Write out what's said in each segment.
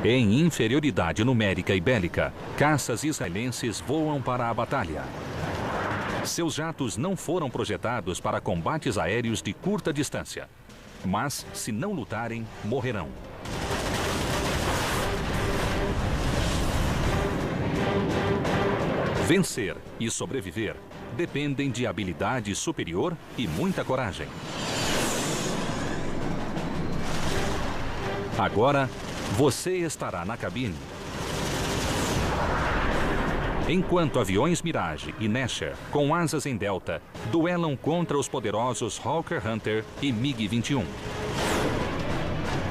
Em inferioridade numérica e bélica, caças israelenses voam para a batalha. Seus jatos não foram projetados para combates aéreos de curta distância. Mas, se não lutarem, morrerão. Vencer e sobreviver dependem de habilidade superior e muita coragem. Agora, você estará na cabine. Enquanto aviões Mirage e Nesher, com asas em delta, duelam contra os poderosos Hawker Hunter e MiG-21.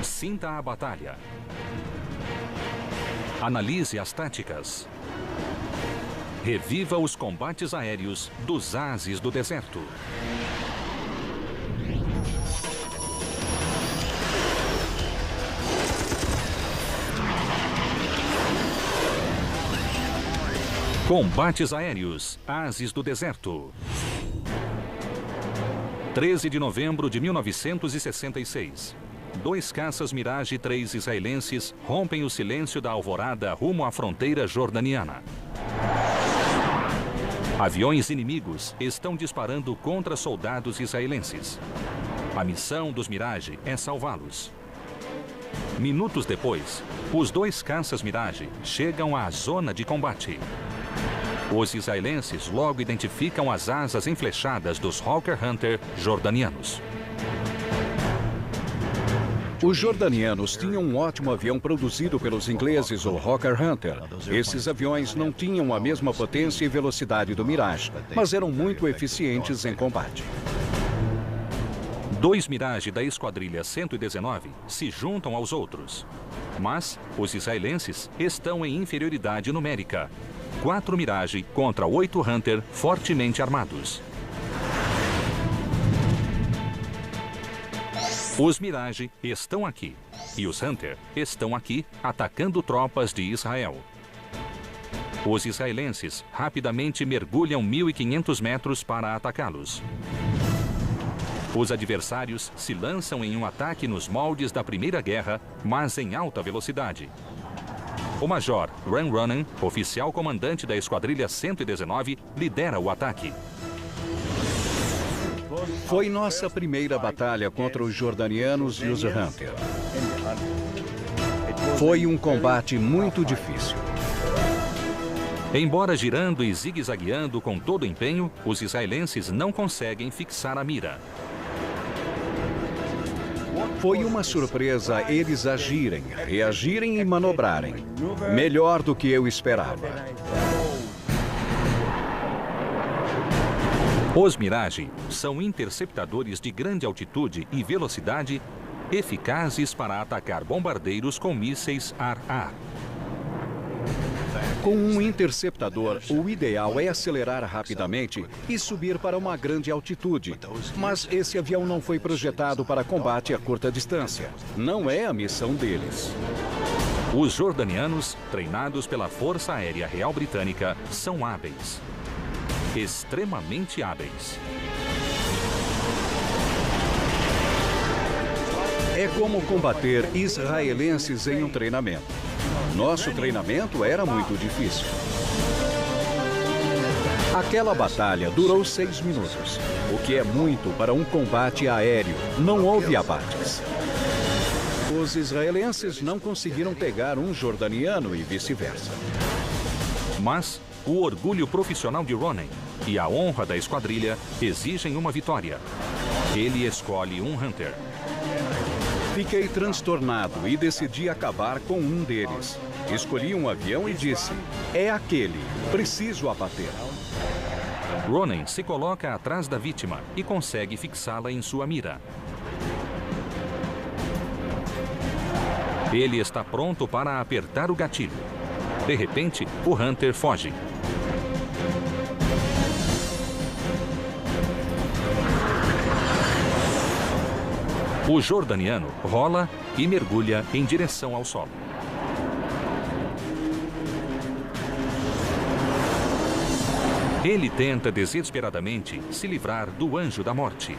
Sinta a batalha. Analise as táticas. Reviva os combates aéreos dos ases do deserto. Combates aéreos, ases do deserto. 13 de novembro de 1966. 2 caças Mirage 3 israelenses rompem o silêncio da alvorada rumo à fronteira jordaniana. Aviões inimigos estão disparando contra soldados israelenses. A missão dos Mirage é salvá-los. Minutos depois, os 2 caças Mirage chegam à zona de combate. Os israelenses logo identificam as asas enflechadas dos Hawker Hunter jordanianos. Os jordanianos tinham um ótimo avião produzido pelos ingleses, o Hawker Hunter. Esses aviões não tinham a mesma potência e velocidade do Mirage, mas eram muito eficientes em combate. 2 Mirage da esquadrilha 119 se juntam aos outros. Mas os israelenses estão em inferioridade numérica. 4 Mirage contra 8 Hunter fortemente armados. Os Mirage estão aqui e os Hunter estão aqui atacando tropas de Israel. Os israelenses rapidamente mergulham 1.500 metros para atacá-los. Os adversários se lançam em um ataque nos moldes da Primeira Guerra, mas em alta velocidade. O Major Ran Ronan, oficial comandante da Esquadrilha 119, lidera o ataque. Foi nossa primeira batalha contra os jordanianos e os Hunter. Foi um combate muito difícil. Embora girando e zigue-zagueando com todo empenho, os israelenses não conseguem fixar a mira. Foi uma surpresa eles agirem, reagirem e manobrarem. Melhor do que eu esperava. Os Mirage são interceptadores de grande altitude e velocidade, eficazes para atacar bombardeiros com mísseis ar-ar. Com um interceptador, o ideal é acelerar rapidamente e subir para uma grande altitude. Mas esse avião não foi projetado para combate a curta distância. Não é a missão deles. Os jordanianos, treinados pela Força Aérea Real Britânica, são hábeis. Extremamente hábeis. É como combater israelenses em um treinamento. Nosso treinamento era muito difícil. Aquela batalha durou 6 minutos, o que é muito para um combate aéreo. Não houve abates. Os israelenses não conseguiram pegar um jordaniano e vice-versa. Mas o orgulho profissional de Ronan e a honra da esquadrilha exigem uma vitória. Ele escolhe um Hunter. Fiquei transtornado e decidi acabar com um deles. Escolhi um avião e disse, é aquele, preciso abater. Ronan se coloca atrás da vítima e consegue fixá-la em sua mira. Ele está pronto para apertar o gatilho. De repente, o Hunter foge. O jordaniano rola e mergulha em direção ao solo. Ele tenta desesperadamente se livrar do anjo da morte.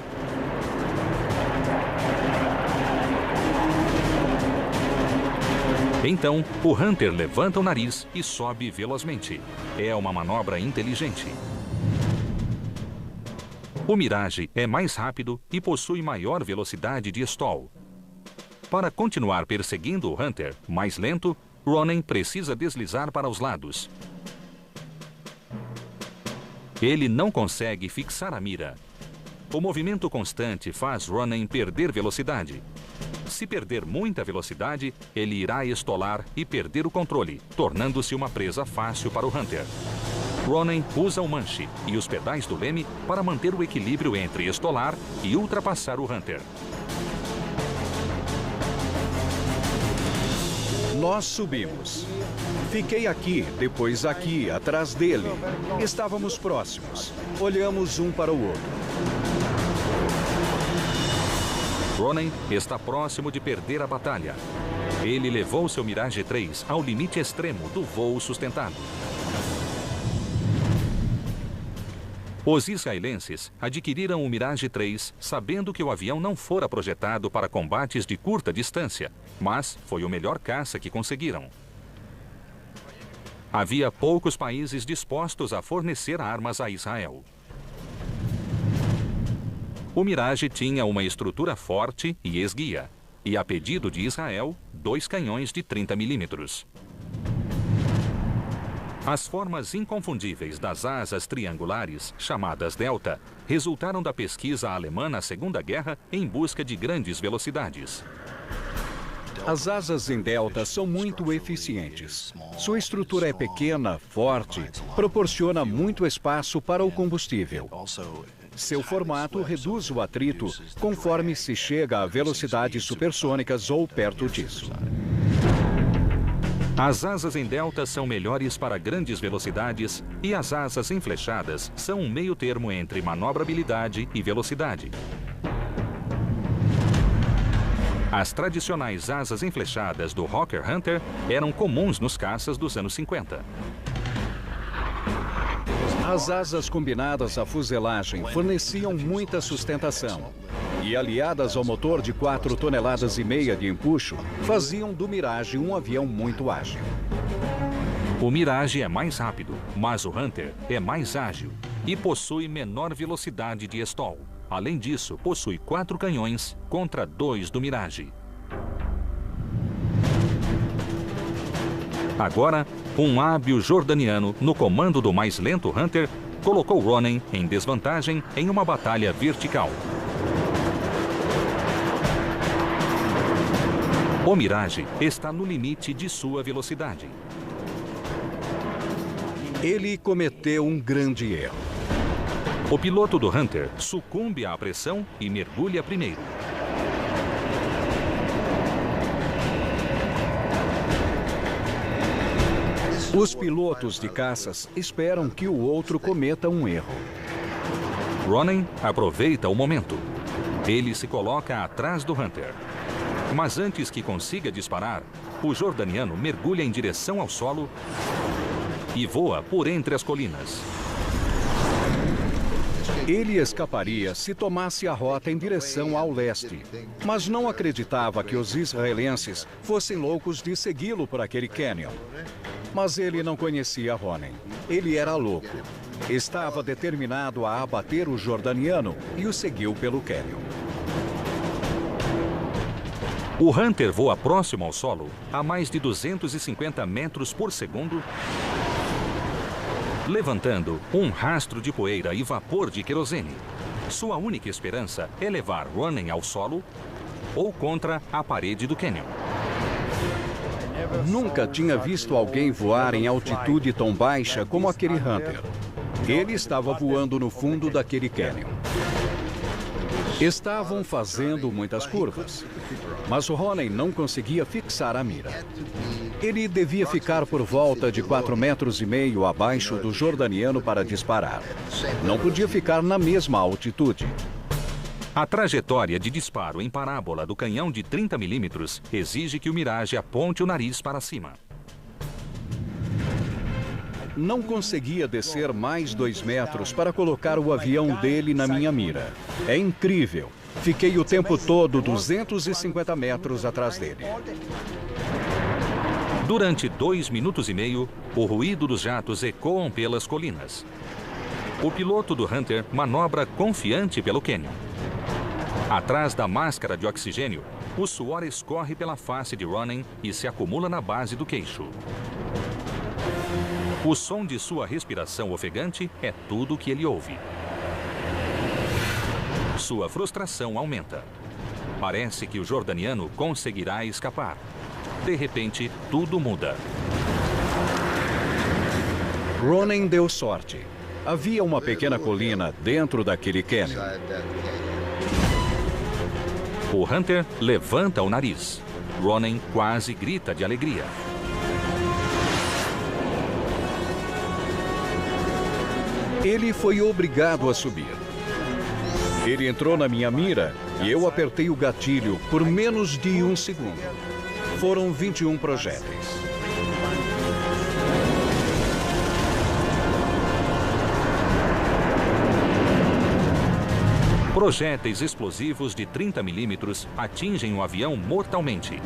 Então, o Hunter levanta o nariz e sobe velozmente. É uma manobra inteligente. O Mirage é mais rápido e possui maior velocidade de stall. Para continuar perseguindo o Hunter, mais lento, Ronen precisa deslizar para os lados. Ele não consegue fixar a mira. O movimento constante faz Ronen perder velocidade. Se perder muita velocidade, ele irá estolar e perder o controle, tornando-se uma presa fácil para o Hunter. Ronen usa o manche e os pedais do leme para manter o equilíbrio entre estolar e ultrapassar o Hunter. Nós subimos. Fiquei aqui, depois aqui, atrás dele. Estávamos próximos. Olhamos um para o outro. Ronen está próximo de perder a batalha. Ele levou seu Mirage 3 ao limite extremo do voo sustentado. Os israelenses adquiriram o Mirage 3 sabendo que o avião não fora projetado para combates de curta distância, mas foi o melhor caça que conseguiram. Havia poucos países dispostos a fornecer armas a Israel. O Mirage tinha uma estrutura forte e esguia, e a pedido de Israel, 2 canhões de 30 mm. As formas inconfundíveis das asas triangulares, chamadas Delta, resultaram da pesquisa alemã na Segunda Guerra em busca de grandes velocidades. As asas em delta são muito eficientes. Sua estrutura é pequena, forte, proporciona muito espaço para o combustível. Seu formato reduz o atrito conforme se chega a velocidades supersônicas ou perto disso. As asas em delta são melhores para grandes velocidades e as asas enflechadas são um meio termo entre manobrabilidade e velocidade. As tradicionais asas enflechadas do Hawker Hunter eram comuns nos caças dos anos 50. As asas combinadas à fuselagem forneciam muita sustentação e, aliadas ao motor de 4,5 toneladas de empuxo, faziam do Mirage um avião muito ágil. O Mirage é mais rápido, mas o Hunter é mais ágil e possui menor velocidade de stall. Além disso, possui 4 canhões contra 2 do Mirage. Agora, um hábil jordaniano no comando do mais lento Hunter colocou Ronen em desvantagem em uma batalha vertical. O Mirage está no limite de sua velocidade. Ele cometeu um grande erro. O piloto do Hunter sucumbe à pressão e mergulha primeiro. Os pilotos de caças esperam que o outro cometa um erro. Ronen aproveita o momento. Ele se coloca atrás do Hunter. Mas antes que consiga disparar, o jordaniano mergulha em direção ao solo e voa por entre as colinas. Ele escaparia se tomasse a rota em direção ao leste, mas não acreditava que os israelenses fossem loucos de segui-lo por aquele cânion. Mas ele não conhecia Ronen. Ele era louco. Estava determinado a abater o jordaniano e o seguiu pelo cânion. O Hunter voa próximo ao solo a mais de 250 metros por segundo, levantando um rastro de poeira e vapor de querosene. Sua única esperança é levar Ronen ao solo ou contra a parede do cânion. Nunca tinha visto alguém voar em altitude tão baixa como aquele Hunter. Ele estava voando no fundo daquele cânion. Estavam fazendo muitas curvas, mas o Ronen não conseguia fixar a mira. Ele devia ficar por volta de 4,5 metros abaixo do jordaniano para disparar. Não podia ficar na mesma altitude. A trajetória de disparo em parábola do canhão de 30 mm exige que o Mirage aponte o nariz para cima. Não conseguia descer mais 2 metros para colocar o avião dele na minha mira. É incrível. Fiquei o tempo todo 250 metros atrás dele. Durante 2 minutos e meio, o ruído dos jatos ecoam pelas colinas. O piloto do Hunter manobra confiante pelo cânion. Atrás da máscara de oxigênio, o suor escorre pela face de Ronen e se acumula na base do queixo. O som de sua respiração ofegante é tudo o que ele ouve. Sua frustração aumenta. Parece que o jordaniano conseguirá escapar. De repente, tudo muda. Ronen deu sorte. Havia uma pequena colina dentro daquele cânion. O Hunter levanta o nariz. Ronen quase grita de alegria. Ele foi obrigado a subir. Ele entrou na minha mira e eu apertei o gatilho por menos de 1 segundo. Foram 21 projéteis. Projéteis explosivos de 30 milímetros atingem o avião mortalmente.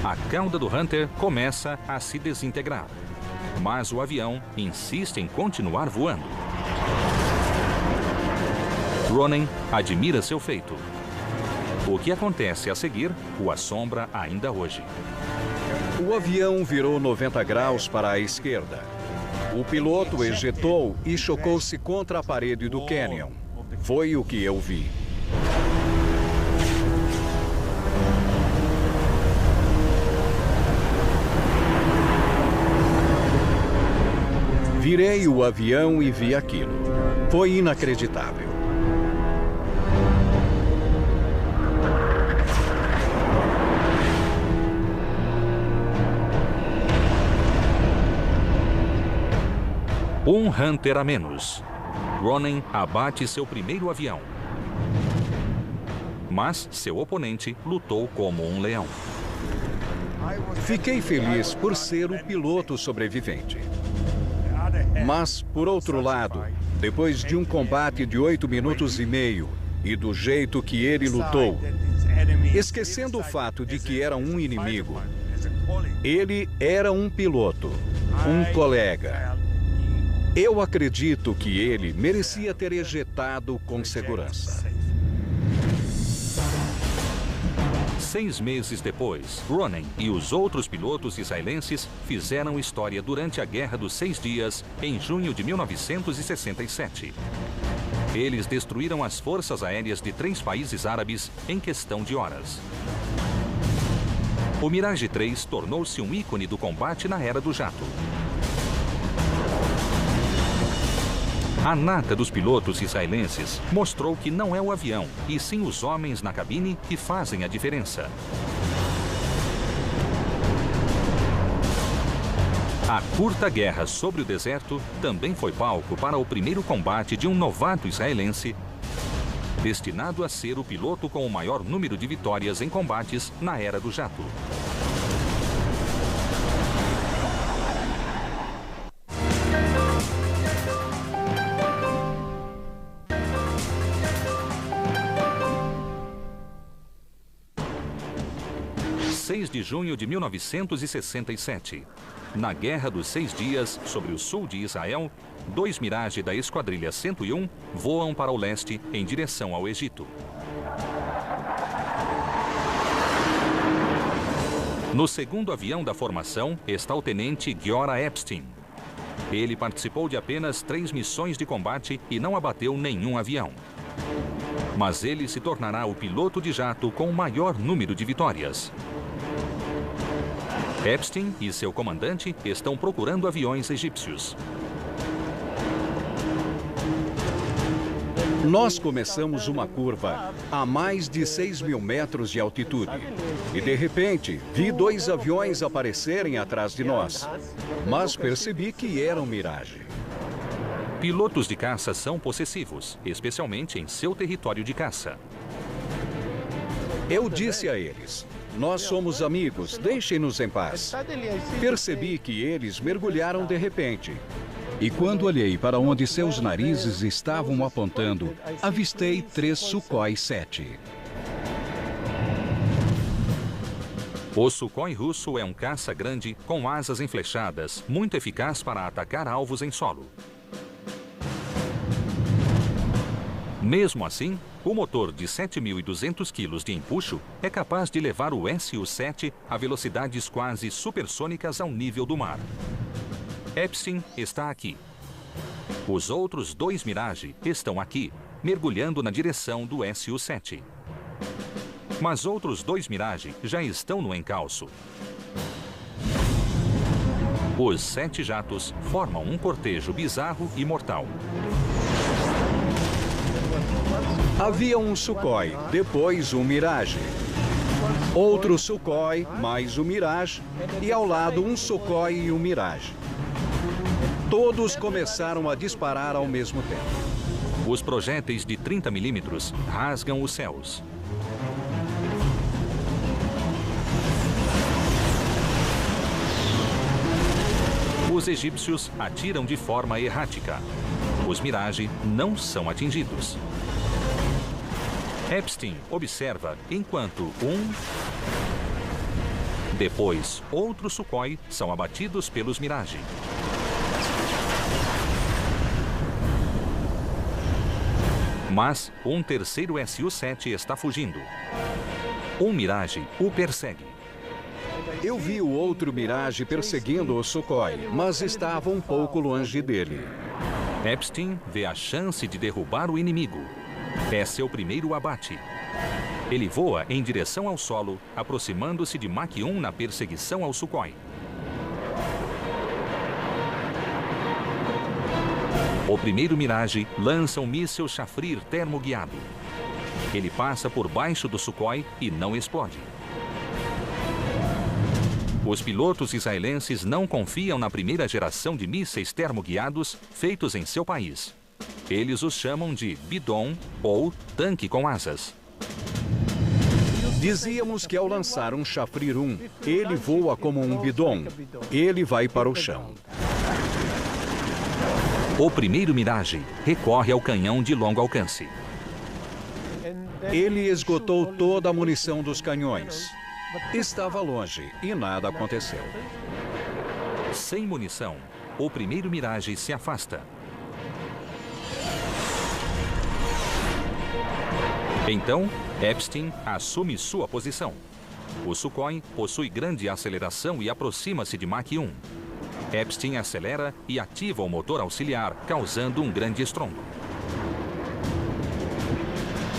A cauda do Hunter começa a se desintegrar, mas o avião insiste em continuar voando. Ronen admira seu feito. O que acontece a seguir o assombra ainda hoje. O avião virou 90 graus para a esquerda. O piloto ejetou e chocou-se contra a parede do cânion. Foi o que eu vi. Virei o avião e vi aquilo. Foi inacreditável. Um Hunter a menos. Ronen abate seu primeiro avião. Mas seu oponente lutou como um leão. Fiquei feliz por ser o piloto sobrevivente. Mas, por outro lado, depois de um combate de 8 minutos e meio e do jeito que ele lutou, esquecendo o fato de que era um inimigo, ele era um piloto, um colega. Eu acredito que ele merecia ter ejetado com segurança. 6 meses depois, Ronen e os outros pilotos israelenses fizeram história durante a Guerra dos 6 Dias, em junho de 1967. Eles destruíram as forças aéreas de 3 países árabes em questão de horas. O Mirage 3 tornou-se um ícone do combate na era do jato. A nata dos pilotos israelenses mostrou que não é o avião, e sim os homens na cabine que fazem a diferença. A curta guerra sobre o deserto também foi palco para o primeiro combate de um novato israelense, destinado a ser o piloto com o maior número de vitórias em combates na era do jato. De junho de 1967. Na Guerra dos 6 Dias, sobre o sul de Israel, 2 Mirage da Esquadrilha 101 voam para o leste em direção ao Egito. No segundo avião da formação está o tenente Giora Epstein. Ele participou de apenas 3 missões de combate e não abateu nenhum avião. Mas ele se tornará o piloto de jato com o maior número de vitórias. Epstein e seu comandante estão procurando aviões egípcios. Nós começamos uma curva a mais de 6.000 metros de altitude. E de repente, vi 2 aviões aparecerem atrás de nós. Mas percebi que eram Mirage. Pilotos de caça são possessivos, especialmente em seu território de caça. Eu disse a eles: nós somos amigos, deixem-nos em paz. Percebi que eles mergulharam de repente. E quando olhei para onde seus narizes estavam apontando, avistei 3 Sukhoi 7. O Sukhoi russo é um caça grande com asas enflechadas, muito eficaz para atacar alvos em solo. Mesmo assim, o motor de 7.200 kg de empuxo é capaz de levar o Su-7 a velocidades quase supersônicas ao nível do mar. Epstein está aqui. Os outros 2 Mirage estão aqui, mergulhando na direção do Su-7. Mas outros 2 Mirage já estão no encalço. Os 7 jatos formam um cortejo bizarro e mortal. Havia um Sukhoi, depois um Mirage. Outro Sukhoi, mais um Mirage, e ao lado um Sukhoi e um Mirage. Todos começaram a disparar ao mesmo tempo. Os projéteis de 30 milímetros rasgam os céus. Os egípcios atiram de forma errática. Os Mirage não são atingidos. Epstein observa enquanto depois outros Sukhoi são abatidos pelos Mirage. Mas um terceiro Su-7 está fugindo. Um Mirage o persegue. Eu vi o outro Mirage perseguindo o Sukhoi, mas estava um pouco longe dele. Epstein vê a chance de derrubar o inimigo. É seu primeiro abate. Ele voa em direção ao solo, aproximando-se de Mach 1 na perseguição ao Sukhoi. O primeiro Mirage lança um míssil Shafrir termoguiado. Ele passa por baixo do Sukhoi e não explode. Os pilotos israelenses não confiam na primeira geração de mísseis termoguiados feitos em seu país. Eles os chamam de bidon ou tanque com asas. Dizíamos que ao lançar um Shafrir 1, ele voa como um bidon. Ele vai para o chão. O primeiro Mirage recorre ao canhão de longo alcance. Ele esgotou toda a munição dos canhões. Estava longe e nada aconteceu. Sem munição, o primeiro Mirage se afasta. Então, Epstein assume sua posição. O Sukhoi possui grande aceleração e aproxima-se de Mach 1. Epstein acelera e ativa o motor auxiliar, causando um grande estrondo.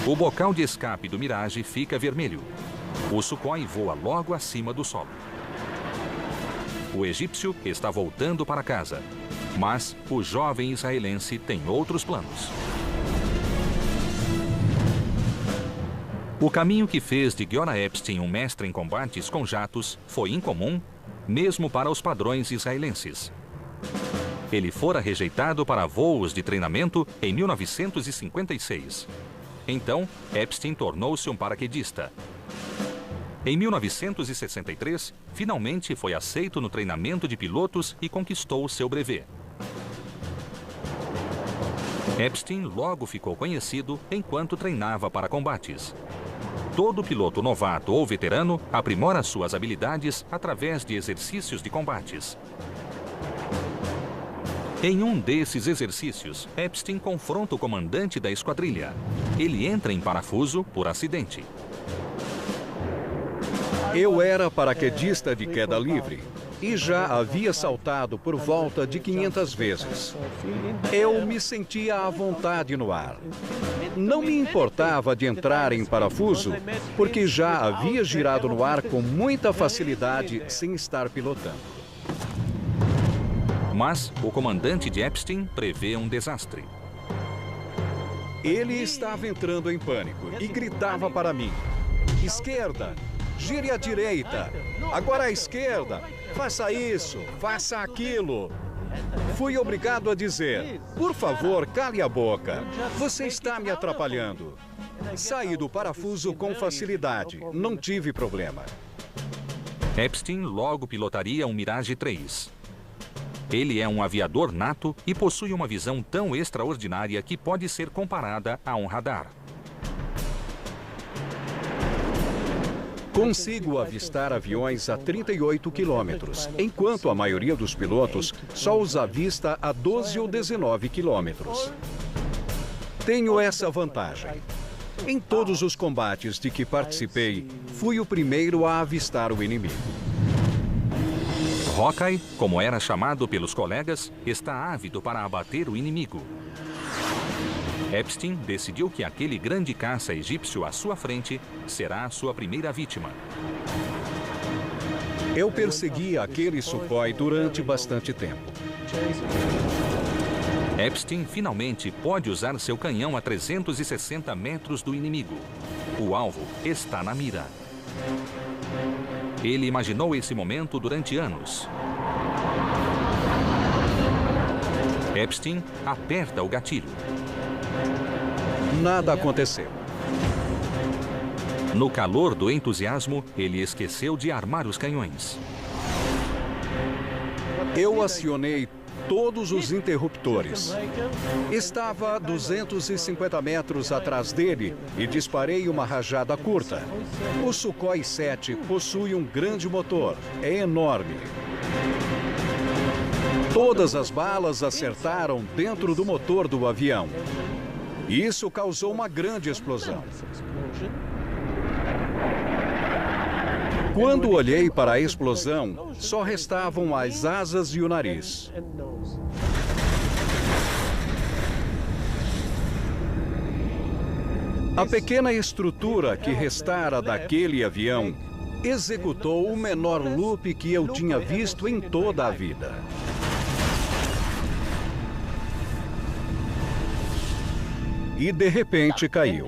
O bocal de escape do Mirage fica vermelho. O Sukhoi voa logo acima do solo. O egípcio está voltando para casa, mas o jovem israelense tem outros planos. O caminho que fez de Giora Epstein um mestre em combates com jatos foi incomum, mesmo para os padrões israelenses. Ele fora rejeitado para voos de treinamento em 1956. Então, Epstein tornou-se um paraquedista. Em 1963, finalmente foi aceito no treinamento de pilotos e conquistou seu brevet. Epstein logo ficou conhecido enquanto treinava para combates. Todo piloto novato ou veterano aprimora suas habilidades através de exercícios de combates. Em um desses exercícios, Epstein confronta o comandante da esquadrilha. Ele entra em parafuso por acidente. Eu era paraquedista de queda livre e já havia saltado por volta de 500 vezes. Eu me sentia à vontade no ar. Não me importava de entrar em parafuso, porque já havia girado no ar com muita facilidade sem estar pilotando. Mas o comandante de Epstein prevê um desastre. Ele estava entrando em pânico e gritava para mim: "Esquerda! Gire à direita! Agora à esquerda! Faça isso! Faça aquilo!" Fui obrigado a dizer: "Por favor, cale a boca. Você está me atrapalhando." Saí do parafuso com facilidade. Não tive problema. Epstein logo pilotaria um Mirage 3. Ele é um aviador nato e possui uma visão tão extraordinária que pode ser comparada a um radar. Consigo avistar aviões a 38 quilômetros, enquanto a maioria dos pilotos só os avista a 12 ou 19 quilômetros. Tenho essa vantagem. Em todos os combates de que participei, fui o primeiro a avistar o inimigo. Hawkeye, como era chamado pelos colegas, está ávido para abater o inimigo. Epstein decidiu que aquele grande caça egípcio à sua frente será a sua primeira vítima. Eu persegui aquele Sukhoi durante bastante tempo. Epstein finalmente pode usar seu canhão a 360 metros do inimigo. O alvo está na mira. Ele imaginou esse momento durante anos. Epstein aperta o gatilho. Nada aconteceu. No calor do entusiasmo, ele esqueceu de armar os canhões. Eu acionei todos os interruptores. Estava a 250 metros atrás dele e disparei uma rajada curta. O Sukhoi 7 possui um grande motor. É enorme. Todas as balas acertaram dentro do motor do avião. Isso causou uma grande explosão. Quando olhei para a explosão, só restavam as asas e o nariz. A pequena estrutura que restara daquele avião executou o menor loop que eu tinha visto em toda a vida. E de repente caiu.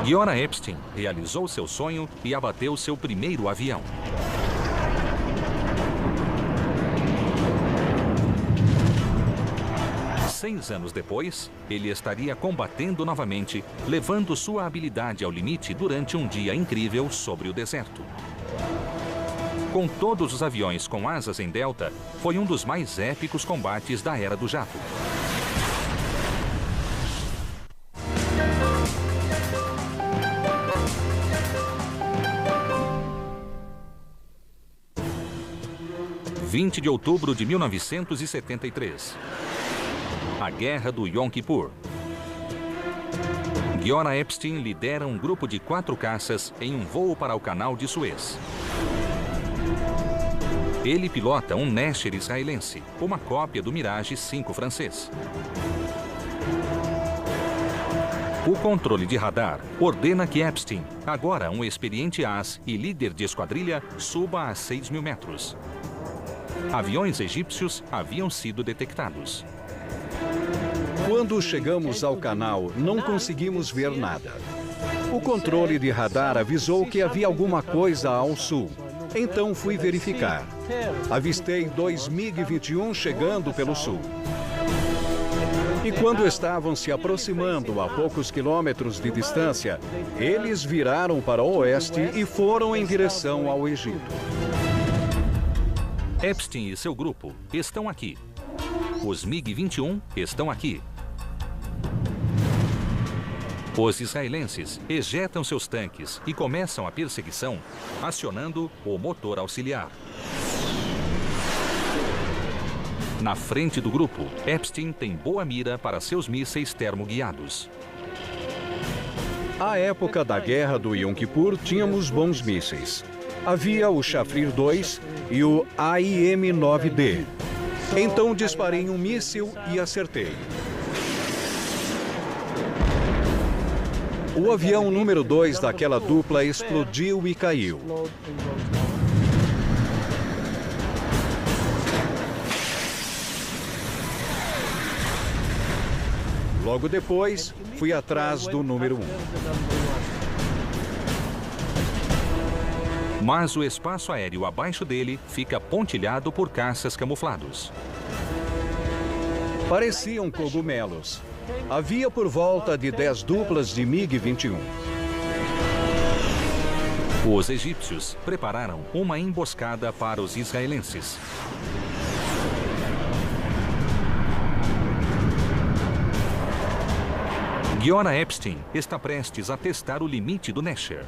Giora Epstein realizou seu sonho e abateu seu primeiro avião. Seis anos depois, ele estaria combatendo novamente, levando sua habilidade ao limite durante um dia incrível sobre o deserto. Com todos os aviões com asas em delta, foi um dos mais épicos combates da Era do Jato. – 20 de outubro de 1973. A Guerra do Yom Kippur. Giora Epstein lidera um grupo de 4 caças em um voo para o Canal de Suez. Ele pilota um Nesher israelense, uma cópia do Mirage 5 francês. O controle de radar ordena que Epstein, agora um experiente as e líder de esquadrilha, suba a 6.000 metros. Aviões egípcios haviam sido detectados. Quando chegamos ao canal, não conseguimos ver nada. O controle de radar avisou que havia alguma coisa ao sul. Então fui verificar. Avistei 2 MiG-21 chegando pelo sul. E quando estavam se aproximando a poucos quilômetros de distância, eles viraram para o oeste e foram em direção ao Egito. Epstein e seu grupo estão aqui. Os MiG-21 estão aqui. Os israelenses ejetam seus tanques e começam a perseguição, acionando o motor auxiliar. Na frente do grupo, Epstein tem boa mira para seus mísseis termoguiados. À época da Guerra do Yom Kippur, tínhamos bons mísseis. Havia o Shafir 2 e o AIM-9D. Então disparei um míssil e acertei. O avião número 2 daquela dupla explodiu e caiu. Logo depois, fui atrás do número 1. Mas o espaço aéreo abaixo dele fica pontilhado por caças camuflados. Pareciam cogumelos. Havia por volta de 10 duplas de MiG-21. Os egípcios prepararam uma emboscada para os israelenses. Giora Epstein está prestes a testar o limite do Nasher.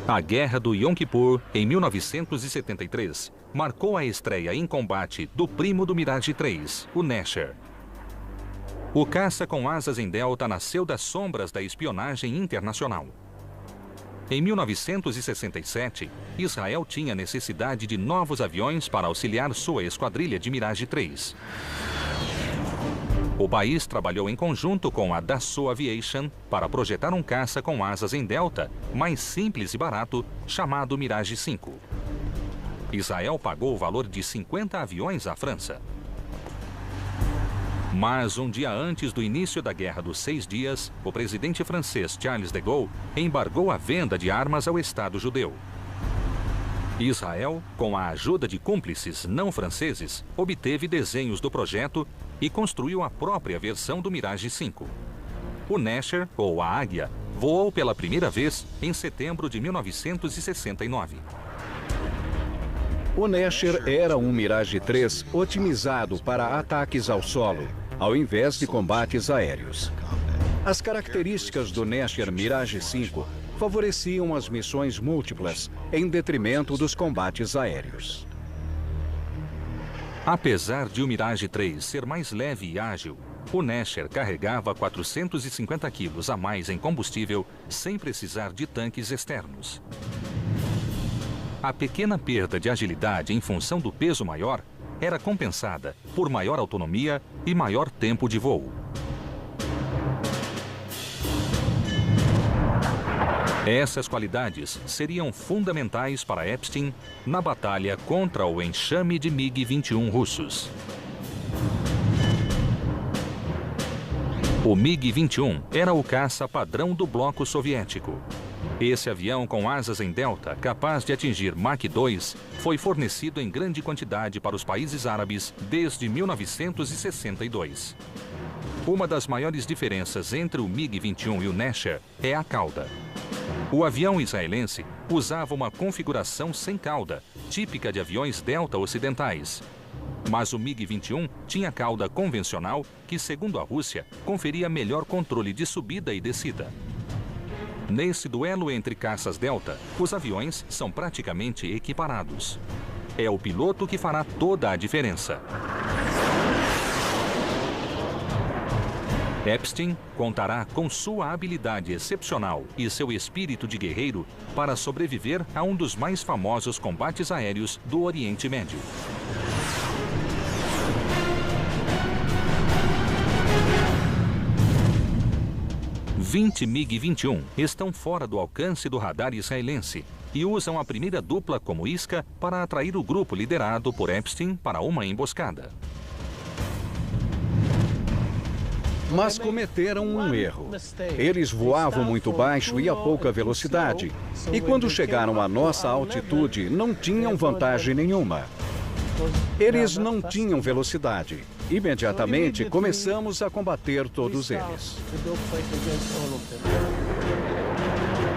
A Guerra do Yom Kippur, em 1973, marcou a estreia em combate do primo do Mirage 3, o Nasher. O caça com asas em delta nasceu das sombras da espionagem internacional. Em 1967, Israel tinha necessidade de novos aviões para auxiliar sua esquadrilha de Mirage 3. O país trabalhou em conjunto com a Dassault Aviation para projetar um caça com asas em delta, mais simples e barato, chamado Mirage 5. Israel pagou o valor de 50 aviões à França. Mas um dia antes do início da Guerra dos 6 Dias, o presidente francês Charles de Gaulle embargou a venda de armas ao Estado judeu. Israel, com a ajuda de cúmplices não franceses, obteve desenhos do projeto e construiu a própria versão do Mirage 5. O Nasher, ou a Águia, voou pela primeira vez em setembro de 1969. O Nasher era um Mirage 3 otimizado para ataques ao solo, ao invés de combates aéreos. As características do Nasher Mirage 5 favoreciam as missões múltiplas, em detrimento dos combates aéreos. Apesar de o Mirage 3 ser mais leve e ágil, o Nasher carregava 450 quilos a mais em combustível sem precisar de tanques externos. A pequena perda de agilidade em função do peso maior era compensada por maior autonomia e maior tempo de voo. Essas qualidades seriam fundamentais para Epstein na batalha contra o enxame de MiG-21 russos. O MiG-21 era o caça padrão do bloco soviético. Esse avião com asas em delta, capaz de atingir Mach 2, foi fornecido em grande quantidade para os países árabes desde 1962. Uma das maiores diferenças entre o MiG-21 e o Nasher é a cauda. O avião israelense usava uma configuração sem cauda, típica de aviões Delta ocidentais. Mas o MiG-21 tinha cauda convencional que, segundo a Rússia, conferia melhor controle de subida e descida. Nesse duelo entre caças Delta, os aviões são praticamente equiparados. É o piloto que fará toda a diferença. Epstein contará com sua habilidade excepcional e seu espírito de guerreiro para sobreviver a um dos mais famosos combates aéreos do Oriente Médio. Vinte MiG-21 estão fora do alcance do radar israelense e usam a primeira dupla como isca para atrair o grupo liderado por Epstein para uma emboscada. Mas cometeram um erro. Eles voavam muito baixo e a pouca velocidade. E quando chegaram à nossa altitude, não tinham vantagem nenhuma. Eles não tinham velocidade. Imediatamente, começamos a combater todos eles.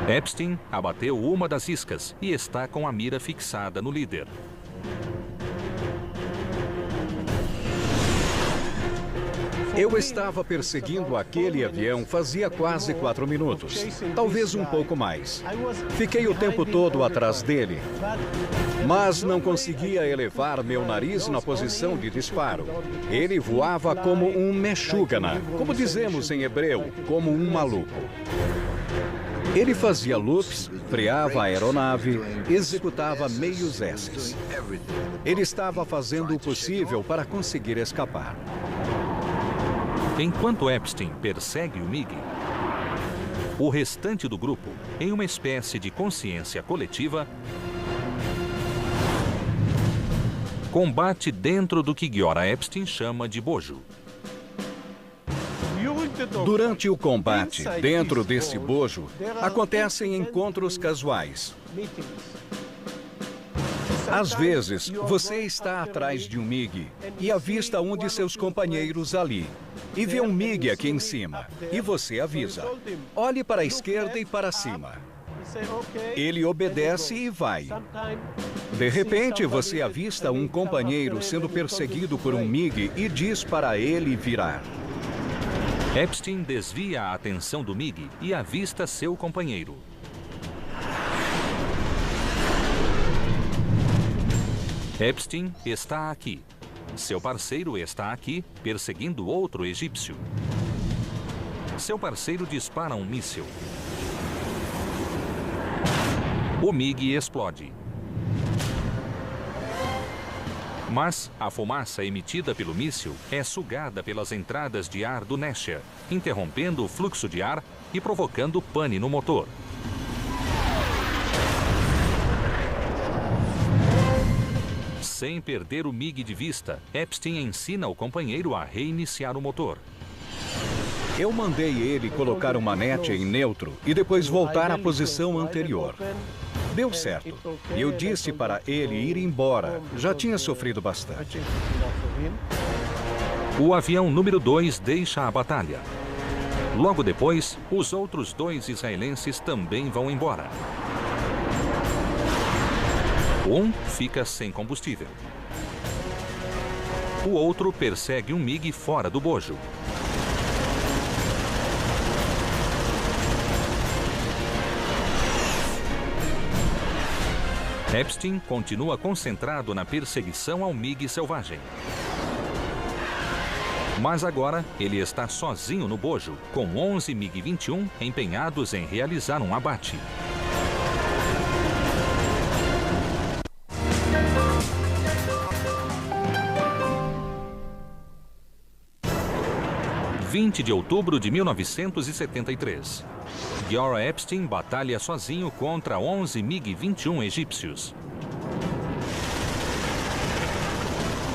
Epstein abateu uma das iscas e está com a mira fixada no líder. Eu estava perseguindo aquele avião fazia quase 4 minutos, talvez um pouco mais. Fiquei o tempo todo atrás dele, mas não conseguia elevar meu nariz na posição de disparo. Ele voava como um meshugana, como dizemos em hebreu, como um maluco. Ele fazia loops, freava a aeronave, executava meios S's. Ele estava fazendo o possível para conseguir escapar. Enquanto Epstein persegue o MiG, o restante do grupo, em uma espécie de consciência coletiva, combate dentro do que Giora Epstein chama de bojo. Durante o combate, dentro desse bojo, acontecem encontros casuais. Às vezes, você está atrás de um MiG e avista um de seus companheiros ali. E vê um MiG aqui em cima. E você avisa. Olhe para a esquerda e para cima. Ele obedece e vai. De repente, você avista um companheiro sendo perseguido por um MiG e diz para ele virar. Epstein desvia a atenção do MiG e avista seu companheiro. Epstein está aqui. Seu parceiro está aqui, perseguindo outro egípcio. Seu parceiro dispara um míssil. O MiG explode. Mas a fumaça emitida pelo míssil é sugada pelas entradas de ar do Nesher, interrompendo o fluxo de ar e provocando pane no motor. Sem perder o MiG de vista, Epstein ensina o companheiro a reiniciar o motor. Eu mandei ele colocar o manete em neutro e depois voltar à posição anterior. Deu certo. Eu disse para ele ir embora. Já tinha sofrido bastante. O avião número 2 deixa a batalha. Logo depois, os outros 2 israelenses também vão embora. Um fica sem combustível. O outro persegue um MiG fora do bojo. Epstein continua concentrado na perseguição ao MiG selvagem. Mas agora ele está sozinho no bojo, com 11 MiG-21 empenhados em realizar um abate. – 20 de outubro de 1973. Giora Epstein batalha sozinho contra 11 MiG-21 egípcios.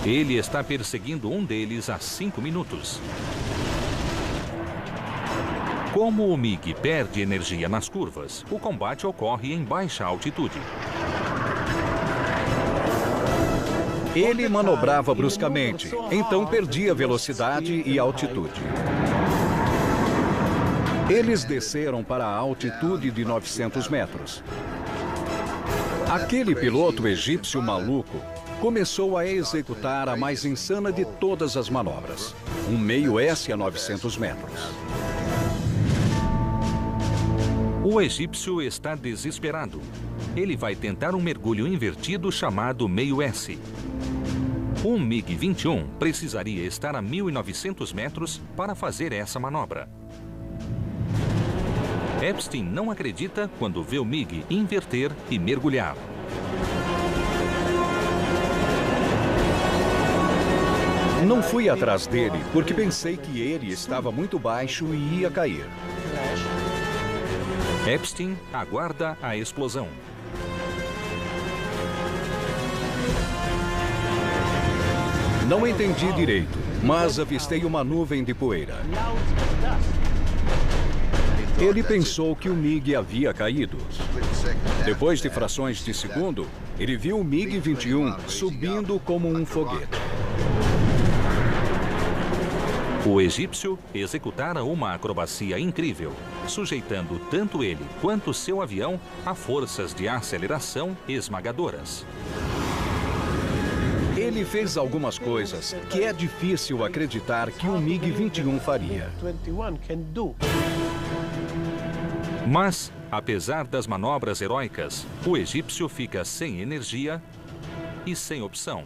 Ele está perseguindo um deles há 5 minutos. Como o MiG perde energia nas curvas, o combate ocorre em baixa altitude. Ele manobrava bruscamente, então perdia velocidade e altitude. Eles desceram para a altitude de 900 metros. Aquele piloto egípcio maluco começou a executar a mais insana de todas as manobras, um meio S a 900 metros. O egípcio está desesperado. Ele vai tentar um mergulho invertido chamado meio S. Um MiG-21 precisaria estar a 1.900 metros para fazer essa manobra. Epstein não acredita quando vê o MiG inverter e mergulhar. Não fui atrás dele porque pensei que ele estava muito baixo e ia cair. Epstein aguarda a explosão. Não entendi direito, mas avistei uma nuvem de poeira. Ele pensou que o MiG havia caído. Depois de frações de segundo, ele viu o MiG-21 subindo como um foguete. O egípcio executara uma acrobacia incrível, sujeitando tanto ele quanto seu avião a forças de aceleração esmagadoras. Ele fez algumas coisas que é difícil acreditar que um MiG-21 faria. Mas, apesar das manobras heróicas, o egípcio fica sem energia e sem opção.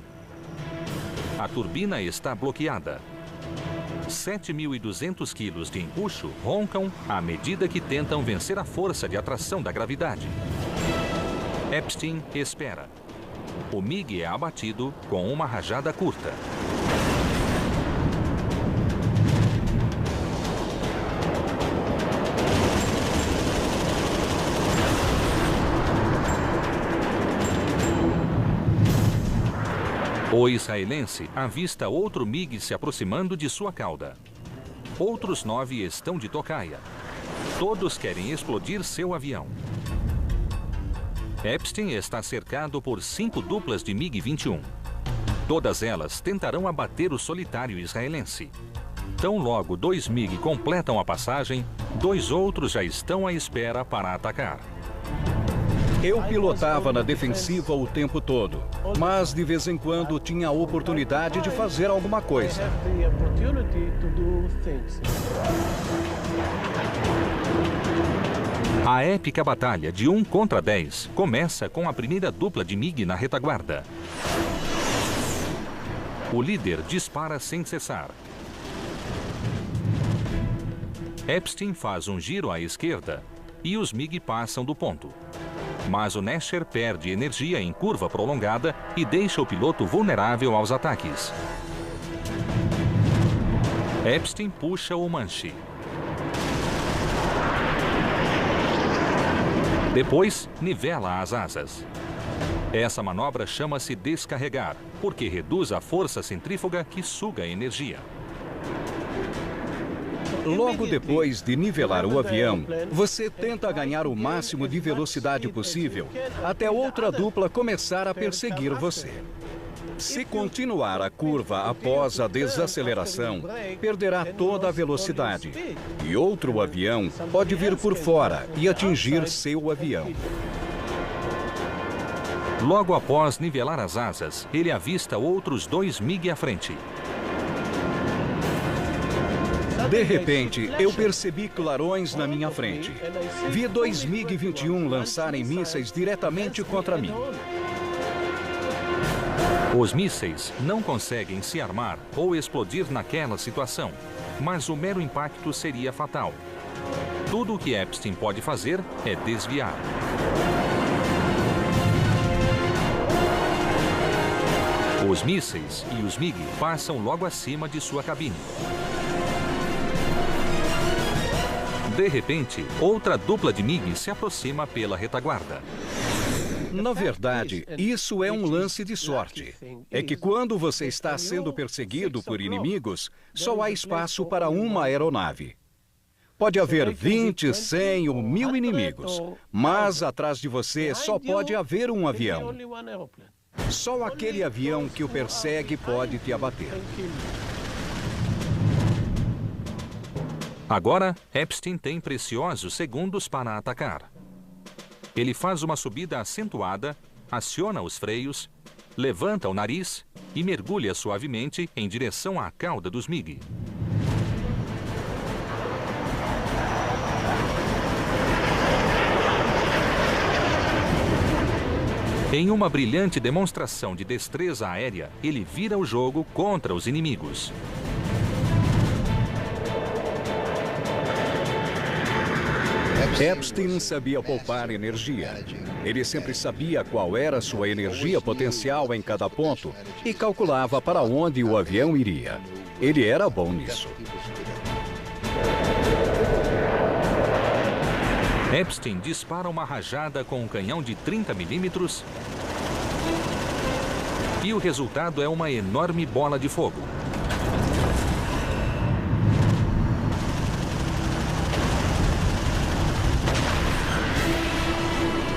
A turbina está bloqueada. 7.200 quilos de empuxo roncam à medida que tentam vencer a força de atração da gravidade. Epstein espera. O MiG é abatido com uma rajada curta. O israelense avista outro MiG se aproximando de sua cauda. Outros 9 estão de tocaia. Todos querem explodir seu avião. Epstein está cercado por 5 duplas de MiG-21. Todas elas tentarão abater o solitário israelense. Tão logo 2 MiG completam a passagem, 2 outros já estão à espera para atacar. Eu pilotava na defensiva o tempo todo, mas de vez em quando tinha a oportunidade de fazer alguma coisa. A épica batalha de 1 contra 10 começa com a primeira dupla de MiG na retaguarda. O líder dispara sem cessar. Epstein faz um giro à esquerda e os MiG passam do ponto. Mas o Nasher perde energia em curva prolongada e deixa o piloto vulnerável aos ataques. Epstein puxa o manche. Depois, nivela as asas. Essa manobra chama-se descarregar, porque reduz a força centrífuga que suga a energia. Logo depois de nivelar o avião, você tenta ganhar o máximo de velocidade possível até outra dupla começar a perseguir você. Se continuar a curva após a desaceleração, perderá toda a velocidade e outro avião pode vir por fora e atingir seu avião. Logo após nivelar as asas, ele avista outros 2 MiG à frente. De repente, eu percebi clarões na minha frente. Vi 2 MiG-21 lançarem mísseis diretamente contra mim. Os mísseis não conseguem se armar ou explodir naquela situação, mas o mero impacto seria fatal. Tudo o que Epstein pode fazer é desviar. Os mísseis e os MiG passam logo acima de sua cabine. De repente, outra dupla de MiG se aproxima pela retaguarda. Na verdade, isso é um lance de sorte. É que quando você está sendo perseguido por inimigos, só há espaço para uma aeronave. Pode haver 20, 100 ou 1000 inimigos, mas atrás de você só pode haver um avião. Só aquele avião que o persegue pode te abater. Agora, Epstein tem preciosos segundos para atacar. Ele faz uma subida acentuada, aciona os freios, levanta o nariz e mergulha suavemente em direção à cauda dos MiG. Em uma brilhante demonstração de destreza aérea, ele vira o jogo contra os inimigos. Epstein sabia poupar energia. Ele sempre sabia qual era sua energia potencial em cada ponto e calculava para onde o avião iria. Ele era bom nisso. Epstein dispara uma rajada com um canhão de 30 milímetros e o resultado é uma enorme bola de fogo.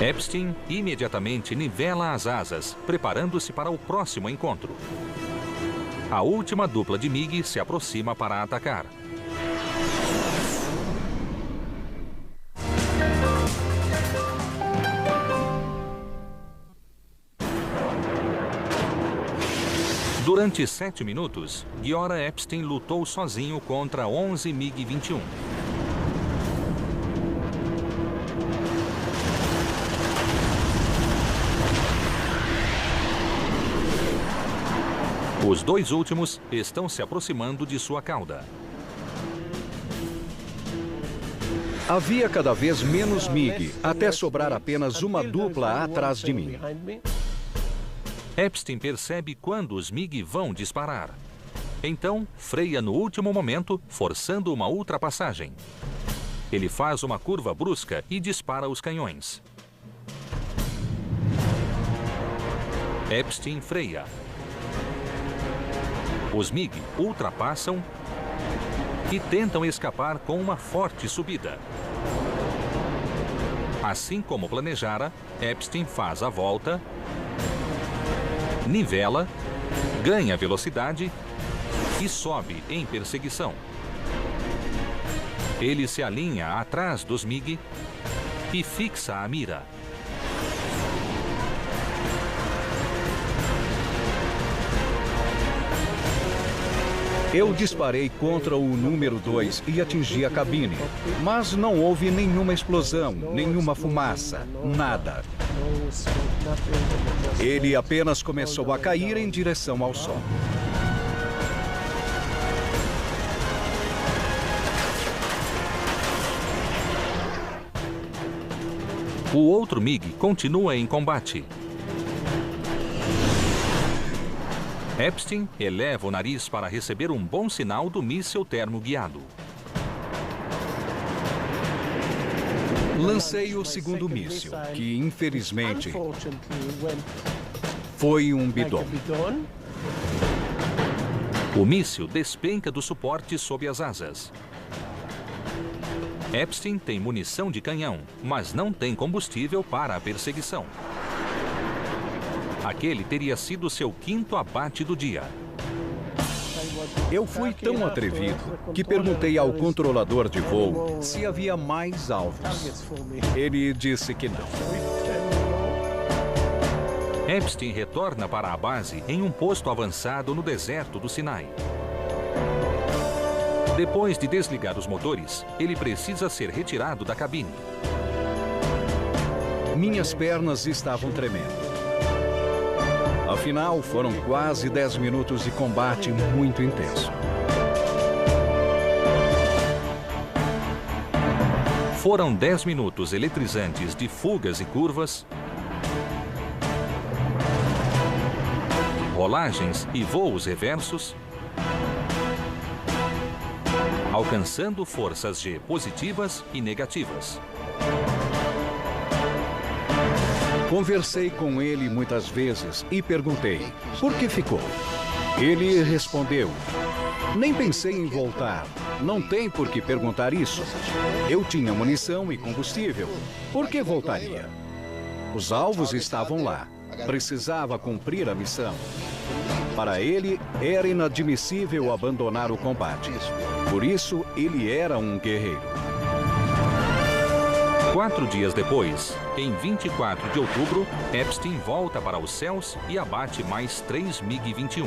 Epstein imediatamente nivela as asas, preparando-se para o próximo encontro. A última dupla de MiG se aproxima para atacar. Durante 7 minutos, Giora Epstein lutou sozinho contra 11 MiG-21. Os 2 últimos estão se aproximando de sua cauda. Havia cada vez menos MiG, até sobrar apenas uma dupla atrás de mim. Epstein percebe quando os MiG vão disparar. Então, freia no último momento, forçando uma ultrapassagem. Ele faz uma curva brusca e dispara os canhões. Epstein freia. Os MiG ultrapassam e tentam escapar com uma forte subida. Assim como planejara, Epstein faz a volta, nivela, ganha velocidade e sobe em perseguição. Ele se alinha atrás dos MiG e fixa a mira. Eu disparei contra o número 2 e atingi a cabine, mas não houve nenhuma explosão, nenhuma fumaça, nada. Ele apenas começou a cair em direção ao sol. O outro MiG continua em combate. Epstein eleva o nariz para receber um bom sinal do míssil termoguiado. Lancei o segundo míssil, que infelizmente foi um bidon. O míssil despenca do suporte sob as asas. Epstein tem munição de canhão, mas não tem combustível para a perseguição. Aquele teria sido seu 5º abate do dia. Eu fui tão atrevido que perguntei ao controlador de voo se havia mais alvos. Ele disse que não. Epstein retorna para a base em um posto avançado no deserto do Sinai. Depois de desligar os motores, ele precisa ser retirado da cabine. Minhas pernas estavam tremendo. Afinal, foram quase 10 minutos de combate muito intenso. Foram 10 minutos eletrizantes de fugas e curvas, rolagens e voos reversos, alcançando forças G positivas e negativas. Conversei com ele muitas vezes e perguntei, por que ficou? Ele respondeu, nem pensei em voltar. Não tem por que perguntar isso. Eu tinha munição e combustível. Por que voltaria? Os alvos estavam lá. Precisava cumprir a missão. Para ele, era inadmissível abandonar o combate. Por isso, ele era um guerreiro. 4 dias depois, em 24 de outubro, Epstein volta para os céus e abate mais 3 MiG-21.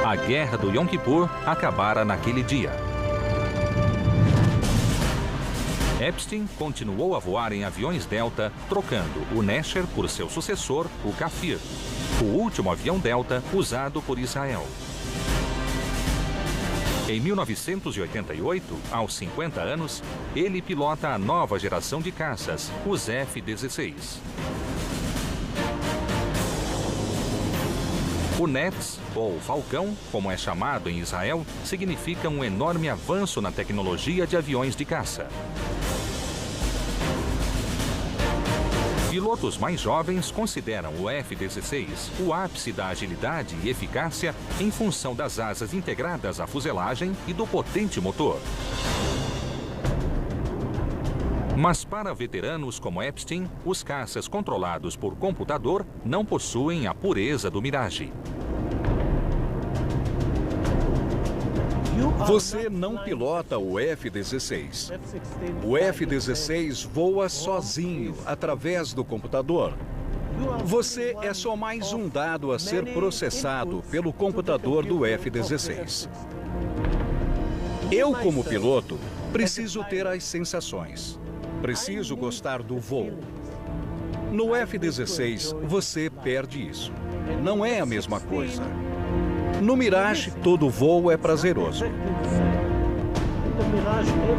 A guerra do Yom Kippur acabara naquele dia. Epstein continuou a voar em aviões Delta, trocando o Nesher por seu sucessor, o Kafir, o último avião Delta usado por Israel. Em 1988, aos 50 anos, ele pilota a nova geração de caças, os F-16. O Netz, ou Falcão, como é chamado em Israel, significa um enorme avanço na tecnologia de aviões de caça. Pilotos mais jovens consideram o F-16 o ápice da agilidade e eficácia em função das asas integradas à fuselagem e do potente motor. Mas para veteranos como Epstein, os caças controlados por computador não possuem a pureza do Mirage. Você não pilota o F-16. O F-16 voa sozinho, através do computador. Você é só mais um dado a ser processado pelo computador do F-16. Eu, como piloto, preciso ter as sensações. Preciso gostar do voo. No F-16, você perde isso. Não é a mesma coisa. No Mirage, todo voo é prazeroso.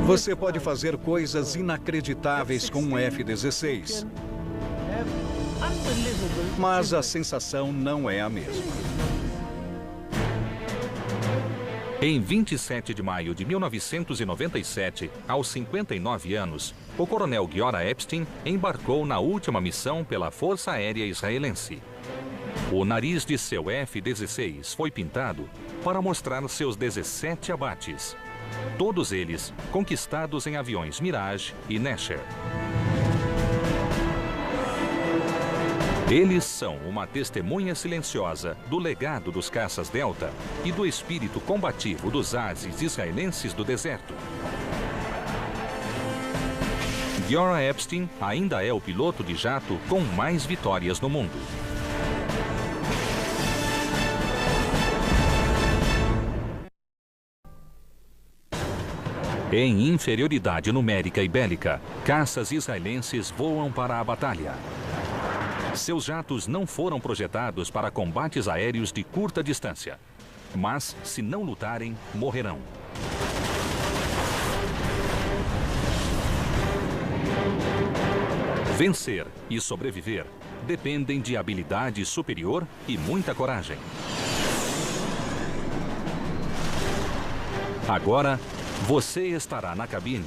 Você pode fazer coisas inacreditáveis com um F-16. Mas a sensação não é a mesma. Em 27 de maio de 1997, aos 59 anos, o coronel Giora Epstein embarcou na última missão pela Força Aérea Israelense. O nariz de seu F-16 foi pintado para mostrar seus 17 abates. Todos eles conquistados em aviões Mirage e Nesher. Eles são uma testemunha silenciosa do legado dos caças Delta e do espírito combativo dos ases israelenses do deserto. Giora Epstein ainda é o piloto de jato com mais vitórias no mundo. Em inferioridade numérica e bélica, caças israelenses voam para a batalha. Seus jatos não foram projetados para combates aéreos de curta distância. Mas, se não lutarem, morrerão. Vencer e sobreviver dependem de habilidade superior e muita coragem. Agora, você estará na cabine.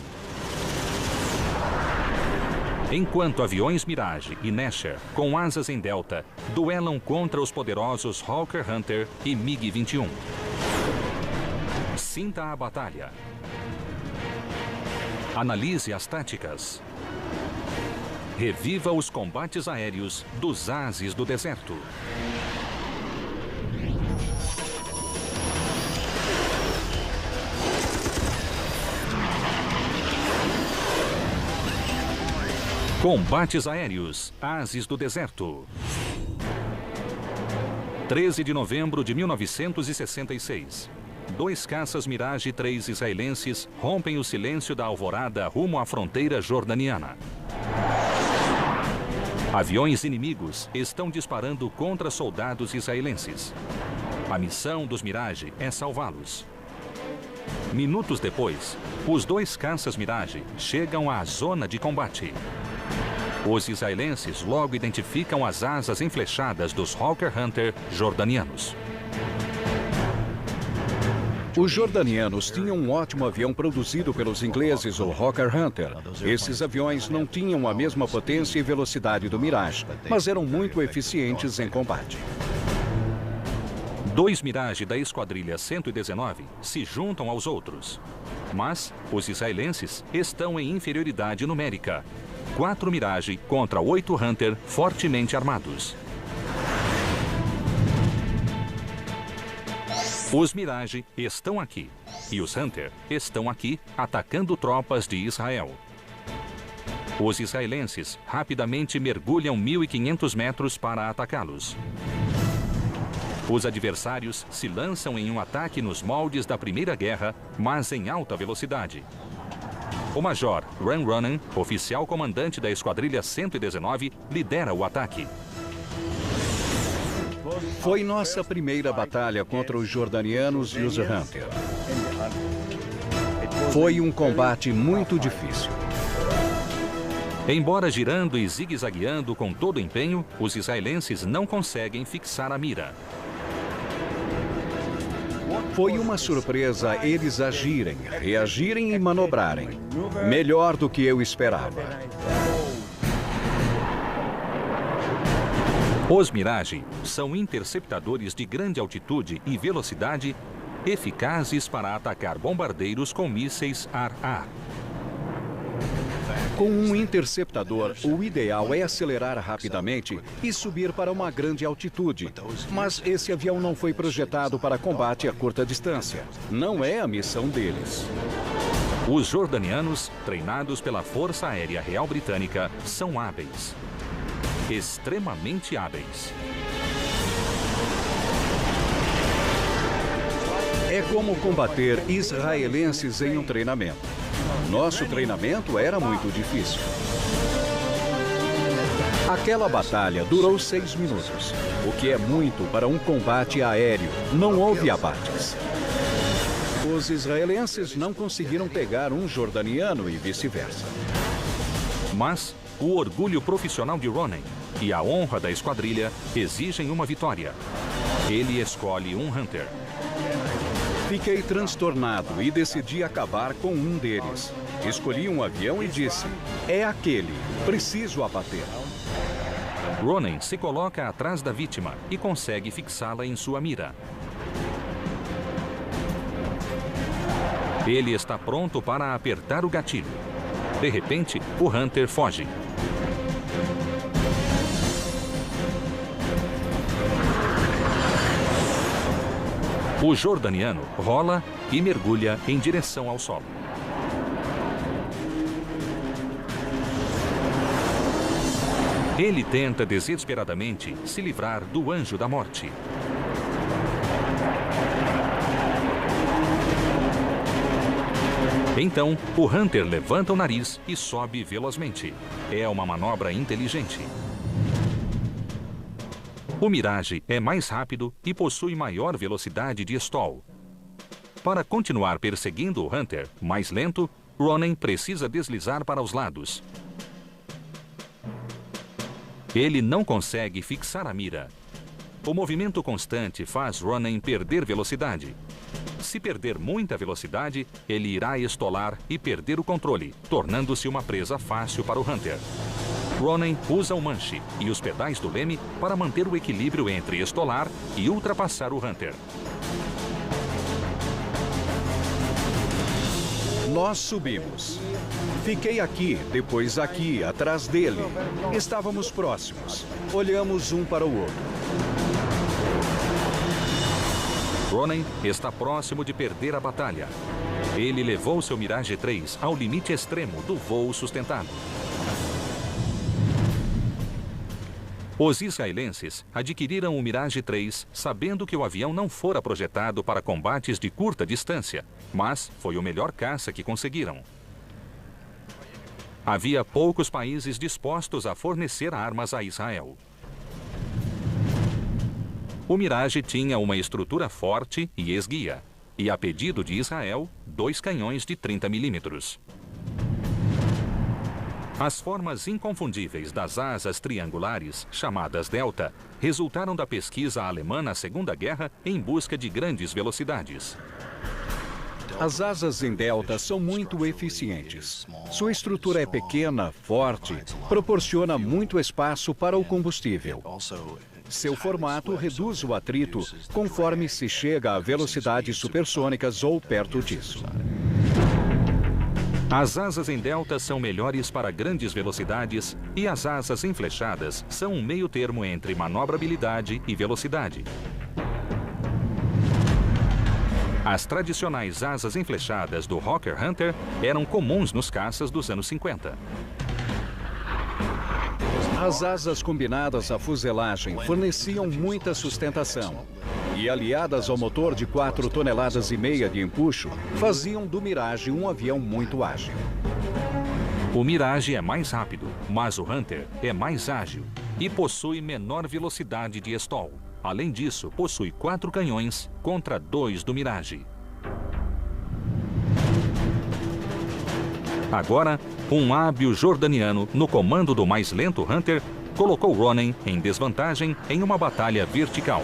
Enquanto aviões Mirage e Nesher, com asas em delta, duelam contra os poderosos Hawker Hunter e MiG-21. Sinta a batalha. Analise as táticas. Reviva os combates aéreos dos ases do deserto. Combates aéreos, ases do deserto. 13 de novembro de 1966. 2 caças Mirage 3 israelenses rompem o silêncio da alvorada rumo à fronteira jordaniana. Aviões inimigos estão disparando contra soldados israelenses. A missão dos Mirage é salvá-los. Minutos depois, os 2 caças Mirage chegam à zona de combate. Os israelenses logo identificam as asas enflechadas dos Hawker Hunter jordanianos. Os jordanianos tinham um ótimo avião produzido pelos ingleses, o Hawker Hunter. Esses aviões não tinham a mesma potência e velocidade do Mirage, mas eram muito eficientes em combate. 2 Mirage da Esquadrilha 119 se juntam aos outros. Mas os israelenses estão em inferioridade numérica. 4 Mirage contra 8 Hunter fortemente armados. Os Mirage estão aqui e os Hunter estão aqui atacando tropas de Israel. Os israelenses rapidamente mergulham 1.500 metros para atacá-los. Os adversários se lançam em um ataque nos moldes da Primeira Guerra, mas em alta velocidade. O Major Ran Ronan, oficial comandante da Esquadrilha 119, lidera o ataque. Foi nossa primeira batalha contra os jordanianos e os Hunter. Foi um combate muito difícil. Embora girando e zigue-zagueando com todo empenho, os israelenses não conseguem fixar a mira. Foi uma surpresa eles agirem, reagirem e manobrarem. Melhor do que eu esperava. Os Mirage são interceptadores de grande altitude e velocidade, eficazes para atacar bombardeiros com mísseis ar-ar. Com um interceptador, o ideal é acelerar rapidamente e subir para uma grande altitude. Mas esse avião não foi projetado para combate a curta distância. Não é a missão deles. Os jordanianos, treinados pela Força Aérea Real Britânica, são hábeis. Extremamente hábeis. É como combater israelenses em um treinamento. Nosso treinamento era muito difícil. Aquela batalha durou 6 minutos, o que é muito para um combate aéreo. Não houve abates. Os israelenses não conseguiram pegar um jordaniano e vice-versa. Mas o orgulho profissional de Ronan e a honra da esquadrilha exigem uma vitória. Ele escolhe um Hunter. Fiquei transtornado e decidi acabar com um deles. Escolhi um avião e disse, é aquele, preciso abater. Ronan se coloca atrás da vítima e consegue fixá-la em sua mira. Ele está pronto para apertar o gatilho. De repente, o Hunter foge. O jordaniano rola e mergulha em direção ao solo. Ele tenta desesperadamente se livrar do anjo da morte. Então, o Hunter levanta o nariz e sobe velozmente. É uma manobra inteligente. O Mirage é mais rápido e possui maior velocidade de stall. Para continuar perseguindo o Hunter, mais lento, Ronen precisa deslizar para os lados. Ele não consegue fixar a mira. O movimento constante faz Ronen perder velocidade. Se perder muita velocidade, ele irá estolar e perder o controle, tornando-se uma presa fácil para o Hunter. Ronen usa o manche e os pedais do leme para manter o equilíbrio entre estolar e ultrapassar o Hunter. Nós subimos. Fiquei aqui, depois aqui, atrás dele. Estávamos próximos. Olhamos um para o outro. Ronen está próximo de perder a batalha. Ele levou seu Mirage 3 ao limite extremo do voo sustentado. Os israelenses adquiriram o Mirage 3 sabendo que o avião não fora projetado para combates de curta distância, mas foi o melhor caça que conseguiram. Havia poucos países dispostos a fornecer armas a Israel. O Mirage tinha uma estrutura forte e esguia, e a pedido de Israel, 2 canhões de 30 milímetros. As formas inconfundíveis das asas triangulares, chamadas Delta, resultaram da pesquisa alemã na Segunda Guerra em busca de grandes velocidades. As asas em delta são muito eficientes. Sua estrutura é pequena, forte, proporciona muito espaço para o combustível. Seu formato reduz o atrito conforme se chega a velocidades supersônicas ou perto disso. As asas em delta são melhores para grandes velocidades e as asas enflechadas são um meio termo entre manobrabilidade e velocidade. As tradicionais asas enflechadas do Hawker Hunter eram comuns nos caças dos anos 50. As asas combinadas à fuselagem forneciam muita sustentação e, aliadas ao motor de 4,5 toneladas de empuxo, faziam do Mirage um avião muito ágil. O Mirage é mais rápido, mas o Hunter é mais ágil e possui menor velocidade de stall. Além disso, possui 4 canhões contra 2 do Mirage. Agora, um hábil jordaniano no comando do mais lento Hunter colocou Ronen em desvantagem em uma batalha vertical.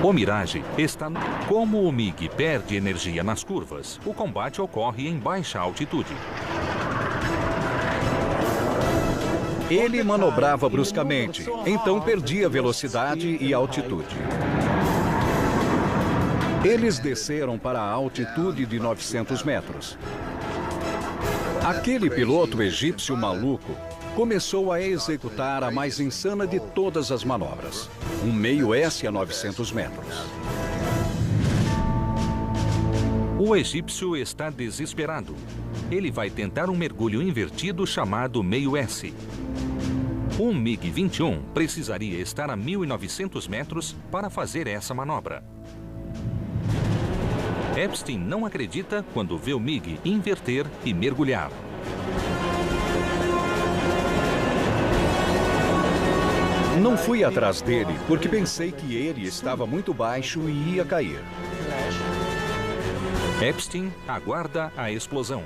O Mirage está... Como o MiG perde energia nas curvas, o combate ocorre em baixa altitude. Ele manobrava bruscamente, então perdia velocidade e altitude. Eles desceram para a altitude de 900 metros. Aquele piloto egípcio maluco começou a executar a mais insana de todas as manobras, um meio S a 900 metros. O egípcio está desesperado. Ele vai tentar um mergulho invertido chamado meio S. Um MiG-21 precisaria estar a 1.900 metros para fazer essa manobra. Epstein não acredita quando vê o MiG inverter e mergulhar. Não fui atrás dele porque pensei que ele estava muito baixo e ia cair. Epstein aguarda a explosão.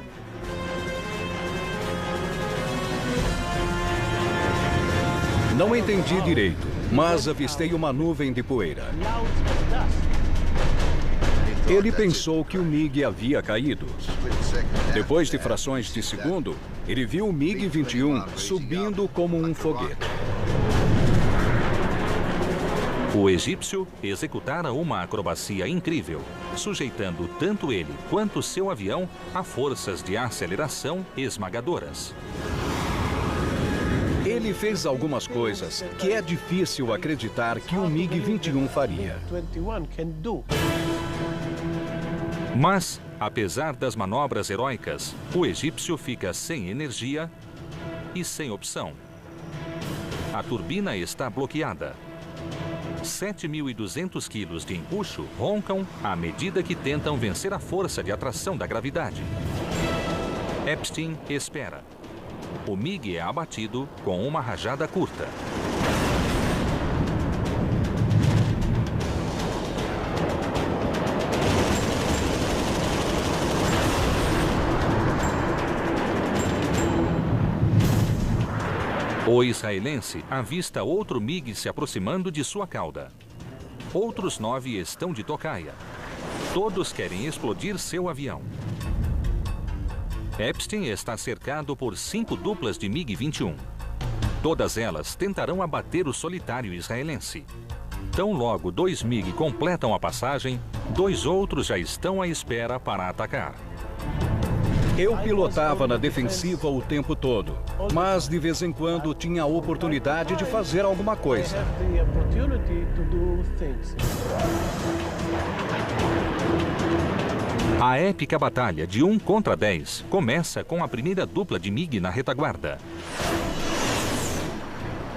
Não entendi direito, mas avistei uma nuvem de poeira. Ele pensou que o MiG havia caído. Depois de frações de segundo, ele viu o MiG-21 subindo como um foguete. O egípcio executara uma acrobacia incrível, sujeitando tanto ele quanto seu avião a forças de aceleração esmagadoras. Ele fez algumas coisas que é difícil acreditar que o MiG-21 faria. Mas, apesar das manobras heróicas, o egípcio fica sem energia e sem opção. A turbina está bloqueada. 7.200 quilos de empuxo roncam à medida que tentam vencer a força de atração da gravidade. Epstein espera. O MiG é abatido com uma rajada curta. O israelense avista outro MiG se aproximando de sua cauda. Outros 9 estão de tocaia. Todos querem explodir seu avião. Epstein está cercado por 5 duplas de MiG-21. Todas elas tentarão abater o solitário israelense. Tão logo 2 MiG completam a passagem, 2 outros já estão à espera para atacar. Eu pilotava na defensiva o tempo todo, mas de vez em quando tinha a oportunidade de fazer alguma coisa. A épica batalha de 1 contra 10 começa com a primeira dupla de MiG na retaguarda.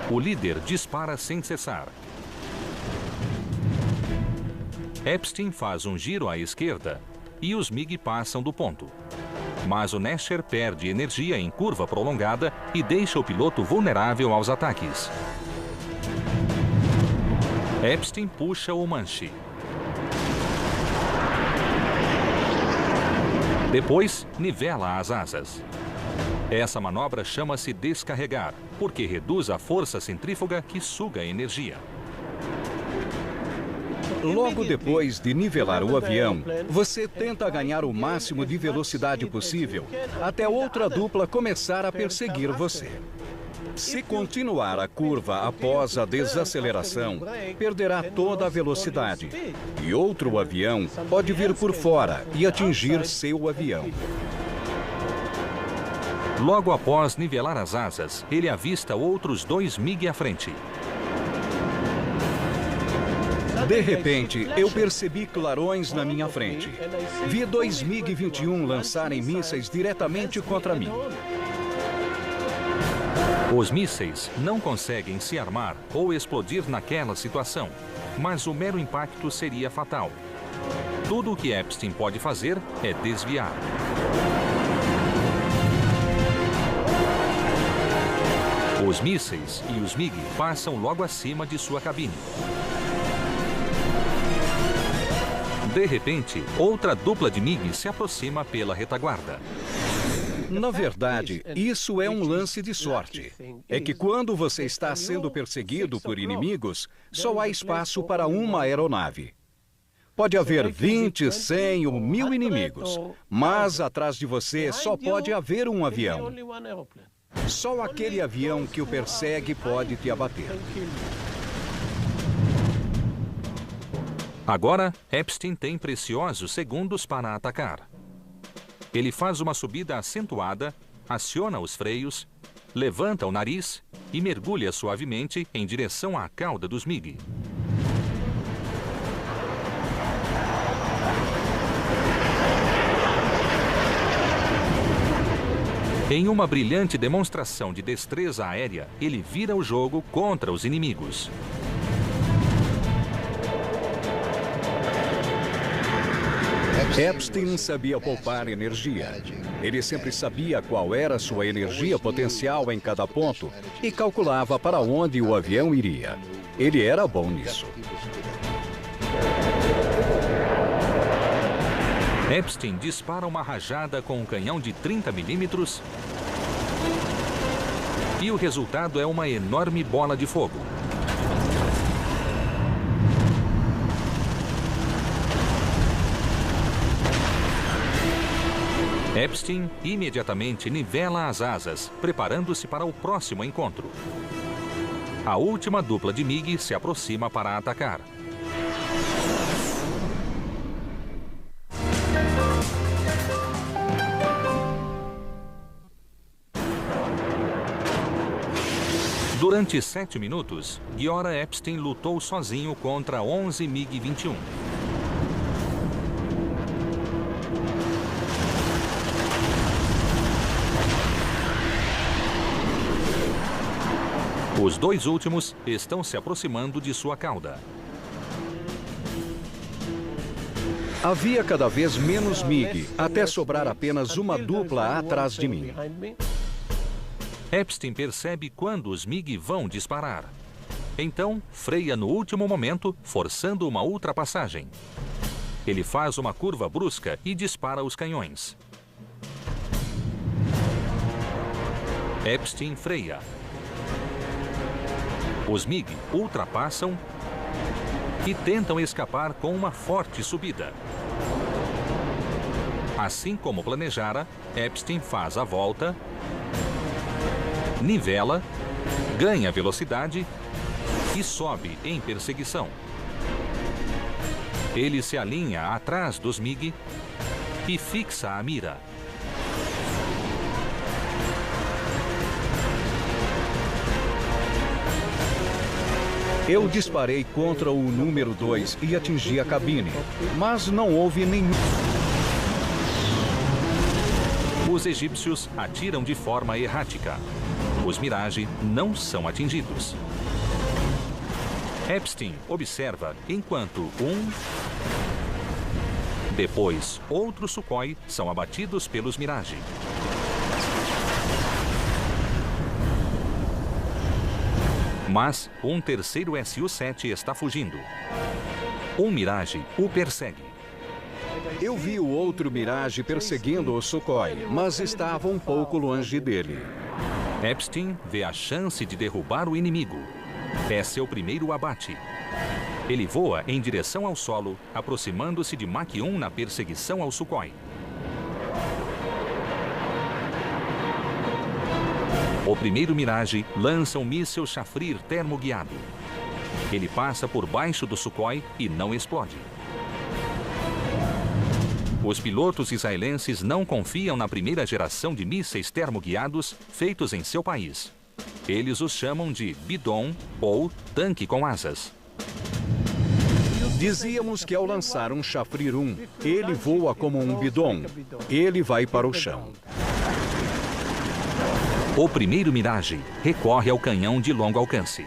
O líder dispara sem cessar. Epstein faz um giro à esquerda e os MiG passam do ponto. Mas o Nasher perde energia em curva prolongada e deixa o piloto vulnerável aos ataques. Epstein puxa o manche. Depois, nivela as asas. Essa manobra chama-se descarregar, porque reduz a força centrífuga que suga a energia. Logo depois de nivelar o avião, você tenta ganhar o máximo de velocidade possível até outra dupla começar a perseguir você. Se continuar a curva após a desaceleração, perderá toda a velocidade e outro avião pode vir por fora e atingir seu avião. Logo após nivelar as asas, ele avista outros 2 MiG à frente. De repente, eu percebi clarões na minha frente. Vi 2 MiG-21 lançarem mísseis diretamente contra mim. Os mísseis não conseguem se armar ou explodir naquela situação, mas o mero impacto seria fatal. Tudo o que Epstein pode fazer é desviar. Os mísseis e os MiG passam logo acima de sua cabine. De repente, outra dupla de MiG se aproxima pela retaguarda. Na verdade, isso é um lance de sorte. É que quando você está sendo perseguido por inimigos, só há espaço para uma aeronave. Pode haver 20, 100 ou 1000 inimigos, mas atrás de você só pode haver um avião. Só aquele avião que o persegue pode te abater. Agora, Epstein tem preciosos segundos para atacar. Ele faz uma subida acentuada, aciona os freios, levanta o nariz e mergulha suavemente em direção à cauda dos MiG. Em uma brilhante demonstração de destreza aérea, ele vira o jogo contra os inimigos. Epstein sabia poupar energia. Ele sempre sabia qual era sua energia potencial em cada ponto e calculava para onde o avião iria. Ele era bom nisso. Epstein dispara uma rajada com um canhão de 30 milímetros e o resultado é uma enorme bola de fogo. Epstein imediatamente nivela as asas, preparando-se para o próximo encontro. A última dupla de MiG se aproxima para atacar. Durante 7 minutos, Giora Epstein lutou sozinho contra 11 MiG-21. Os dois últimos estão se aproximando de sua cauda. Havia cada vez menos MiG, até sobrar apenas uma dupla atrás de mim. Epstein percebe quando os MiG vão disparar. Então, freia no último momento, forçando uma ultrapassagem. Ele faz uma curva brusca e dispara os canhões. Epstein freia. Os MiG ultrapassam e tentam escapar com uma forte subida. Assim como planejara, Epstein faz a volta, nivela, ganha velocidade e sobe em perseguição. Ele se alinha atrás dos MiG e fixa a mira. Eu disparei contra o número 2 e atingi a cabine, mas não houve nenhum... Os egípcios atiram de forma errática. Os Mirage não são atingidos. Epstein observa enquanto depois outro Sukhoi são abatidos pelos Mirage. Mas um terceiro Su-7 está fugindo. Um Mirage o persegue. Eu vi o outro Mirage perseguindo o Sukhoi, mas estava um pouco longe dele. Epstein vê a chance de derrubar o inimigo. É seu primeiro abate. Ele voa em direção ao solo, aproximando-se de Mach 1 na perseguição ao Sukhoi. O primeiro Mirage lança um míssil Shafrir termoguiado. Ele passa por baixo do Sukhoi e não explode. Os pilotos israelenses não confiam na primeira geração de mísseis termoguiados feitos em seu país. Eles os chamam de bidon ou tanque com asas. Dizíamos que ao lançar um Shafrir 1, ele voa como um bidon. Ele vai para o chão. O primeiro Mirage recorre ao canhão de longo alcance.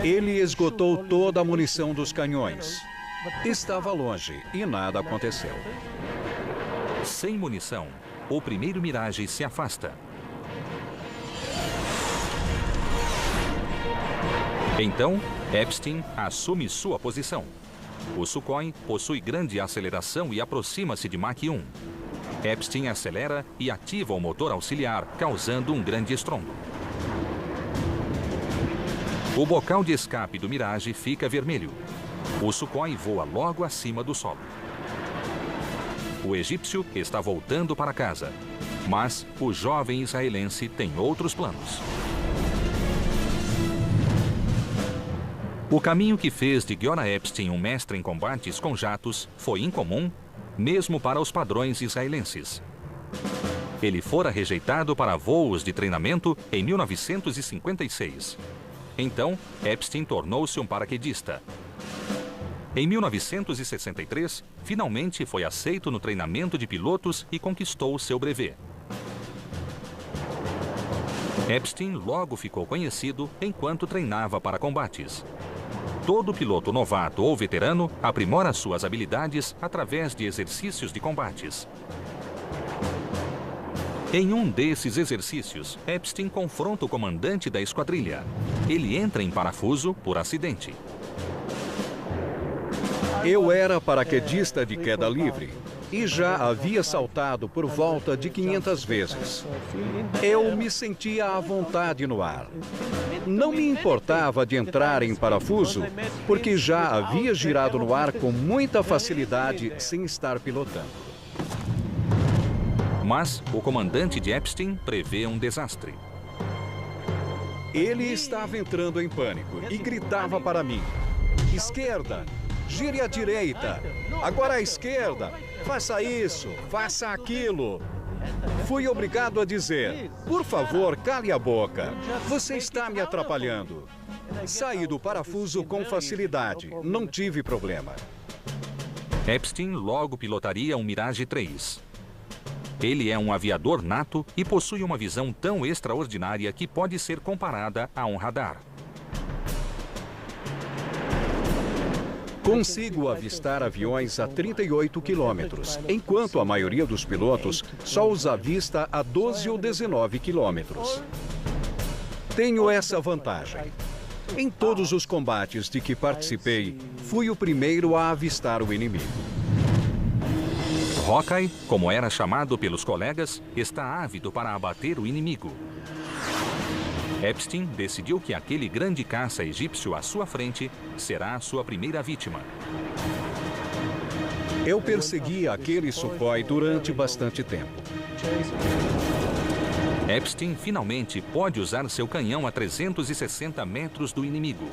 Ele esgotou toda a munição dos canhões. Estava longe e nada aconteceu. Sem munição, o primeiro Mirage se afasta. Então, Epstein assume sua posição. O Sukhoi possui grande aceleração e aproxima-se de Mach 1. Epstein acelera e ativa o motor auxiliar, causando um grande estrondo. O bocal de escape do Mirage fica vermelho. O Sukhoi voa logo acima do solo. O egípcio está voltando para casa, mas o jovem israelense tem outros planos. O caminho que fez de Giora Epstein um mestre em combates com jatos foi incomum, mesmo para os padrões israelenses. Ele fora rejeitado para voos de treinamento em 1956. Então, Epstein tornou-se um paraquedista. Em 1963, finalmente foi aceito no treinamento de pilotos e conquistou seu brevet. Epstein logo ficou conhecido enquanto treinava para combates. Todo piloto novato ou veterano aprimora suas habilidades através de exercícios de combates. Em um desses exercícios, Epstein confronta o comandante da esquadrilha. Ele entra em parafuso por acidente. Eu era paraquedista de queda livre e já havia saltado por volta de 500 vezes. Eu me sentia à vontade no ar. Não me importava de entrar em parafuso, porque já havia girado no ar com muita facilidade sem estar pilotando. Mas o comandante de Epstein prevê um desastre. Ele estava entrando em pânico e gritava para mim: esquerda, gire à direita, agora à esquerda, faça isso, faça aquilo. Fui obrigado a dizer: por favor, cale a boca, você está me atrapalhando. Saí do parafuso com facilidade, não tive problema. Epstein logo pilotaria um Mirage 3. Ele é um aviador nato e possui uma visão tão extraordinária que pode ser comparada a um radar. Consigo avistar aviões a 38 quilômetros, enquanto a maioria dos pilotos só os avista a 12 ou 19 quilômetros. Tenho essa vantagem. Em todos os combates de que participei, fui o primeiro a avistar o inimigo. Hawkeye, como era chamado pelos colegas, está ávido para abater o inimigo. Epstein decidiu que aquele grande caça egípcio à sua frente será a sua primeira vítima. Eu persegui aquele Sukhoi durante bastante tempo. Epstein finalmente pode usar seu canhão a 360 metros do inimigo.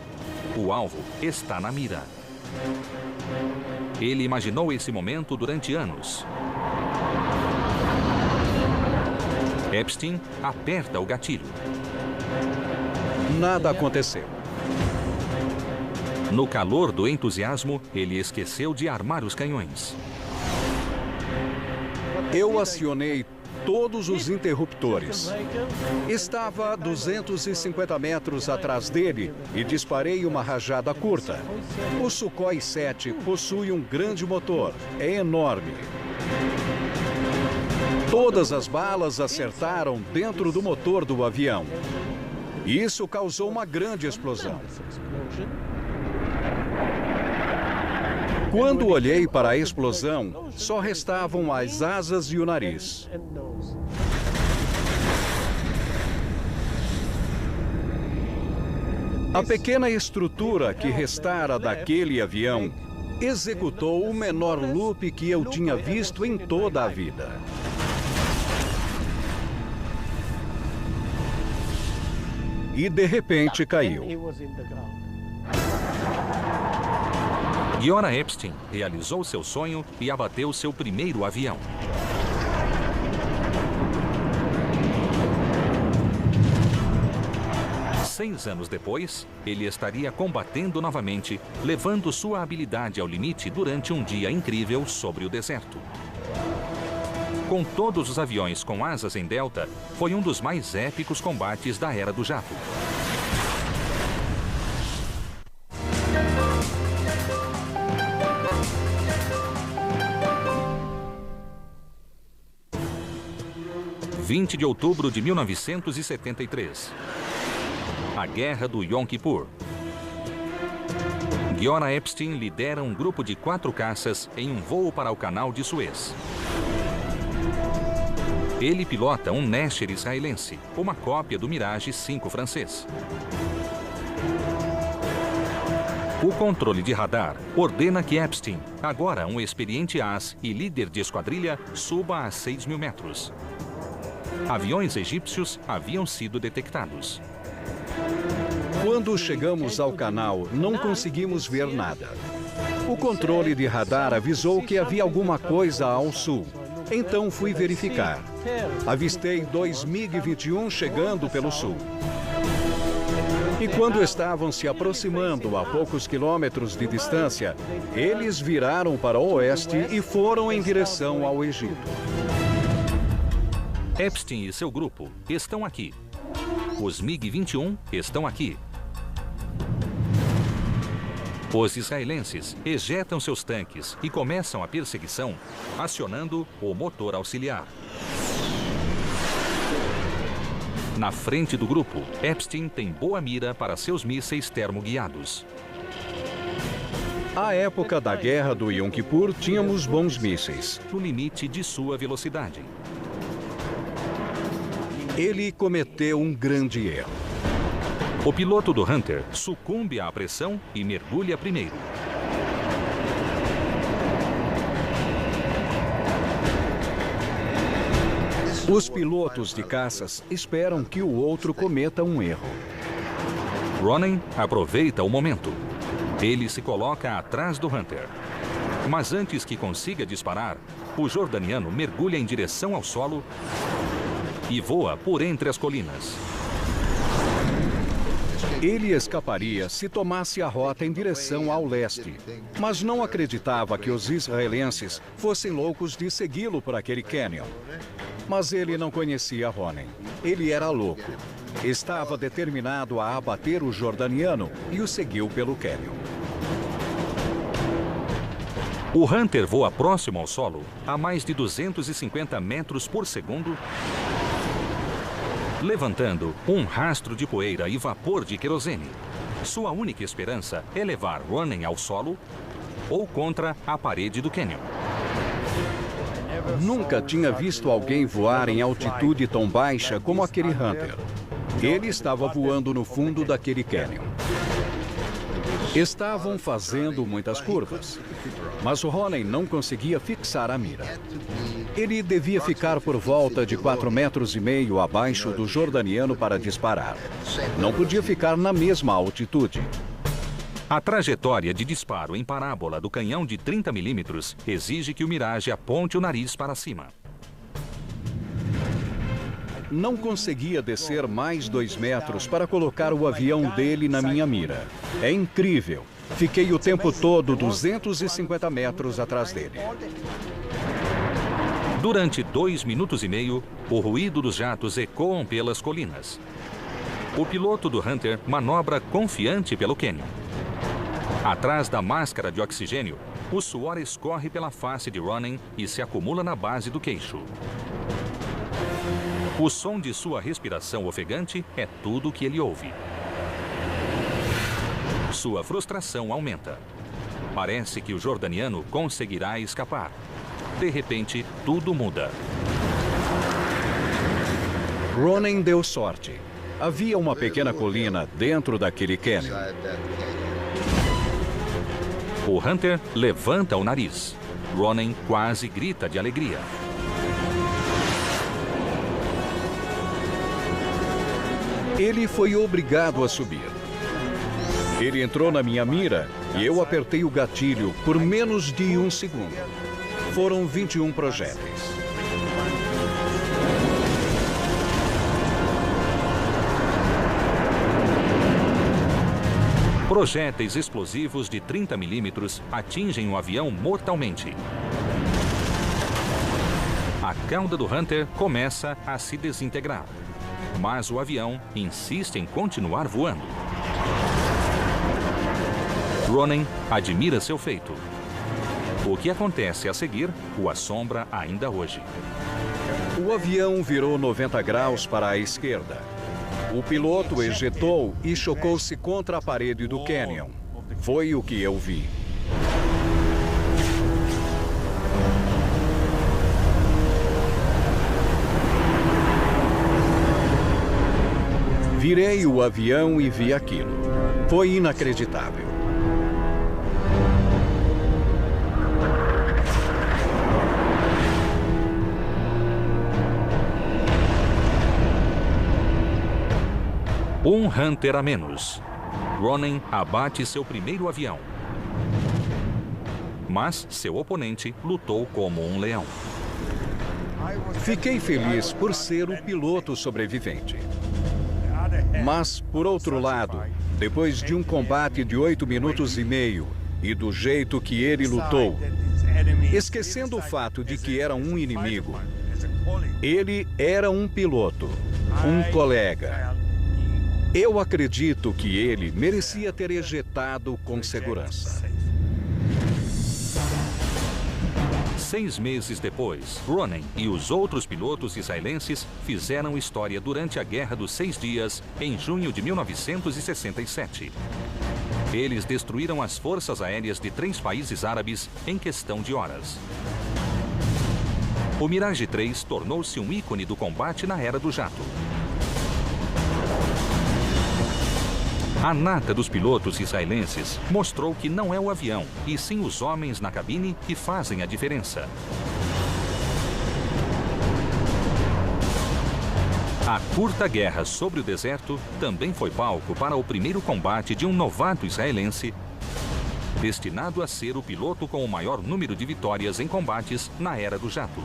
O alvo está na mira. Ele imaginou esse momento durante anos. Epstein aperta o gatilho. Nada aconteceu. No calor do entusiasmo, ele esqueceu de armar os canhões. Eu acionei todos os interruptores. Estava a 250 metros atrás dele e disparei uma rajada curta. O Sukhoi 7 possui um grande motor. É enorme. Todas as balas acertaram dentro do motor do avião. Isso causou uma grande explosão. Quando olhei para a explosão, só restavam as asas e o nariz. A pequena estrutura que restara daquele avião executou o menor loop que eu tinha visto em toda a vida. E de repente caiu. Giora Epstein realizou seu sonho e abateu seu primeiro avião. Seis anos depois, ele estaria combatendo novamente, levando sua habilidade ao limite durante um dia incrível sobre o deserto. Com todos os aviões com asas em delta, foi um dos mais épicos combates da Era do Jato. – 20 de outubro de 1973. A Guerra do Yom Kippur. Giora Epstein lidera um grupo de 4 caças em um voo para o Canal de Suez. Ele pilota um Nesher israelense, uma cópia do Mirage 5 francês. O controle de radar ordena que Epstein, agora um experiente as e líder de esquadrilha, suba a 6.000 metros. Aviões egípcios haviam sido detectados. Quando chegamos ao canal, não conseguimos ver nada. O controle de radar avisou que havia alguma coisa ao sul. Então fui verificar. Avistei 2 MiG-21 chegando pelo sul. E quando estavam se aproximando a poucos quilômetros de distância, eles viraram para o oeste e foram em direção ao Egito. Epstein e seu grupo estão aqui. Os MiG-21 estão aqui. Os israelenses ejetam seus tanques e começam a perseguição, acionando o motor auxiliar. Na frente do grupo, Epstein tem boa mira para seus mísseis termoguiados. À época da Guerra do Yom Kippur, tínhamos bons mísseis. No limite de sua velocidade. Ele cometeu um grande erro. O piloto do Hunter sucumbe à pressão e mergulha primeiro. Os pilotos de caças esperam que o outro cometa um erro. Ronen aproveita o momento. Ele se coloca atrás do Hunter. Mas antes que consiga disparar, o jordaniano mergulha em direção ao solo e voa por entre as colinas. Ele escaparia se tomasse a rota em direção ao leste, mas não acreditava que os israelenses fossem loucos de segui-lo por aquele cânion. Mas ele não conhecia Ronen. Ele era louco. Estava determinado a abater o jordaniano e o seguiu pelo cânion. O Hunter voa próximo ao solo, a mais de 250 metros por segundo, levantando um rastro de poeira e vapor de querosene. Sua única esperança é levar Ronen ao solo ou contra a parede do cânion. Nunca tinha visto alguém voar em altitude tão baixa como aquele Hunter. Ele estava voando no fundo daquele cânion. Estavam fazendo muitas curvas, mas o Ronen não conseguia fixar a mira. Ele devia ficar por volta de 4,5 metros abaixo do jordaniano para disparar. Não podia ficar na mesma altitude. A trajetória de disparo em parábola do canhão de 30 milímetros exige que o Mirage aponte o nariz para cima. Não conseguia descer mais 2 metros para colocar o avião dele na minha mira. É incrível. Fiquei o tempo todo 250 metros atrás dele. Durante 2,5 minutos, o ruído dos jatos ecoam pelas colinas. O piloto do Hunter manobra confiante pelo cânion. Atrás da máscara de oxigênio, o suor escorre pela face de Ronen e se acumula na base do queixo. O som de sua respiração ofegante é tudo o que ele ouve. Sua frustração aumenta. Parece que o jordaniano conseguirá escapar. De repente, tudo muda. Ronen deu sorte. Havia uma pequena colina dentro daquele cânion. O Hunter levanta o nariz. Ronen quase grita de alegria. Ele foi obrigado a subir. Ele entrou na minha mira e eu apertei o gatilho por menos de 1 segundo. Foram 21 projéteis. Projéteis explosivos de 30 milímetros atingem o avião mortalmente. A cauda do Hunter começa a se desintegrar. Mas o avião insiste em continuar voando. Ronen admira seu feito. O que acontece a seguir o assombra ainda hoje. O avião virou 90 graus para a esquerda. O piloto ejetou e chocou-se contra a parede do cânion. Foi o que eu vi. Virei o avião e vi aquilo. Foi inacreditável. Um Hunter a menos. Ronen abate seu primeiro avião. Mas seu oponente lutou como um leão. Fiquei feliz por ser o piloto sobrevivente. Mas, por outro lado, depois de um combate de 8,5 minutos e do jeito que ele lutou, esquecendo o fato de que era um inimigo, ele era um piloto, um colega. Eu acredito que ele merecia ter ejetado com segurança. 6 meses depois, Ronen e os outros pilotos israelenses fizeram história durante a Guerra dos 6 Dias, em junho de 1967. Eles destruíram as forças aéreas de 3 países árabes em questão de horas. O Mirage 3 tornou-se um ícone do combate na era do jato. A nata dos pilotos israelenses mostrou que não é o avião, e sim os homens na cabine que fazem a diferença. A curta guerra sobre o deserto também foi palco para o primeiro combate de um novato israelense, destinado a ser o piloto com o maior número de vitórias em combates na era do jato.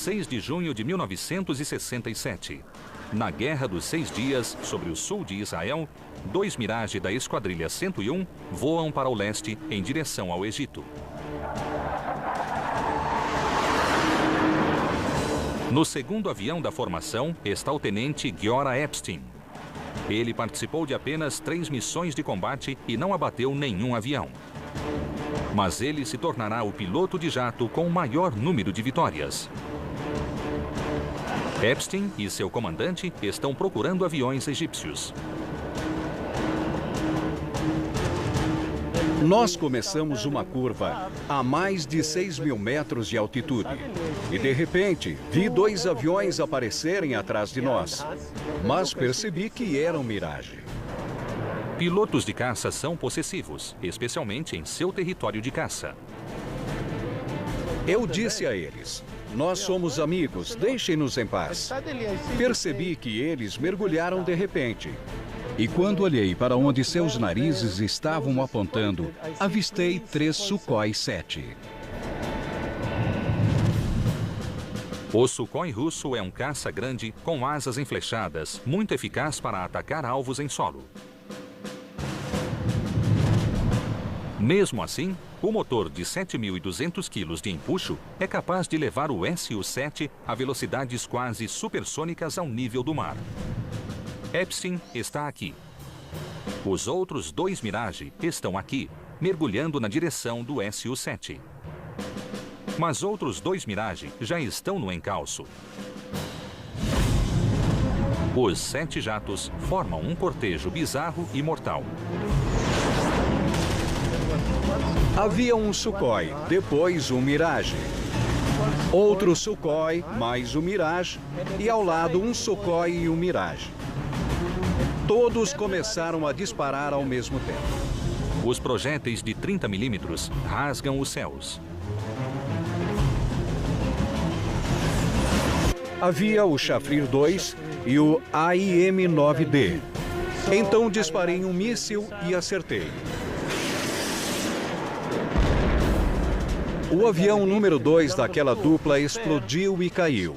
6 de junho de 1967. Na Guerra dos 6 Dias, sobre o sul de Israel, 2 Mirage da Esquadrilha 101 voam para o leste em direção ao Egito. No segundo avião da formação está o tenente Giora Epstein. Ele participou de apenas 3 missões de combate e não abateu nenhum avião. Mas ele se tornará o piloto de jato com o maior número de vitórias. Epstein e seu comandante estão procurando aviões egípcios. Nós começamos uma curva a mais de 6.000 metros de altitude. E de repente, vi 2 aviões aparecerem atrás de nós. Mas percebi que eram Mirage. Pilotos de caça são possessivos, especialmente em seu território de caça. Eu disse a eles: nós somos amigos, deixem-nos em paz. Percebi que eles mergulharam de repente. E quando olhei para onde seus narizes estavam apontando, avistei 3 Sukhoi 7. O Sukhoi russo é um caça grande com asas enflechadas, muito eficaz para atacar alvos em solo. Mesmo assim, o motor de 7.200 kg de empuxo é capaz de levar o Su-7 a velocidades quase supersônicas ao nível do mar. Epstein está aqui. Os outros 2 Mirage estão aqui, mergulhando na direção do Su-7. Mas outros 2 Mirage já estão no encalço. Os 7 jatos formam um cortejo bizarro e mortal. Havia um Sukhoi, depois um Mirage. Outro Sukhoi, mais um Mirage, e ao lado um Sukhoi e um Mirage. Todos começaram a disparar ao mesmo tempo. Os projéteis de 30 milímetros rasgam os céus. Havia o Shafir 2 e o AIM-9D. Então disparei um míssil e acertei. O avião número 2 daquela dupla explodiu e caiu.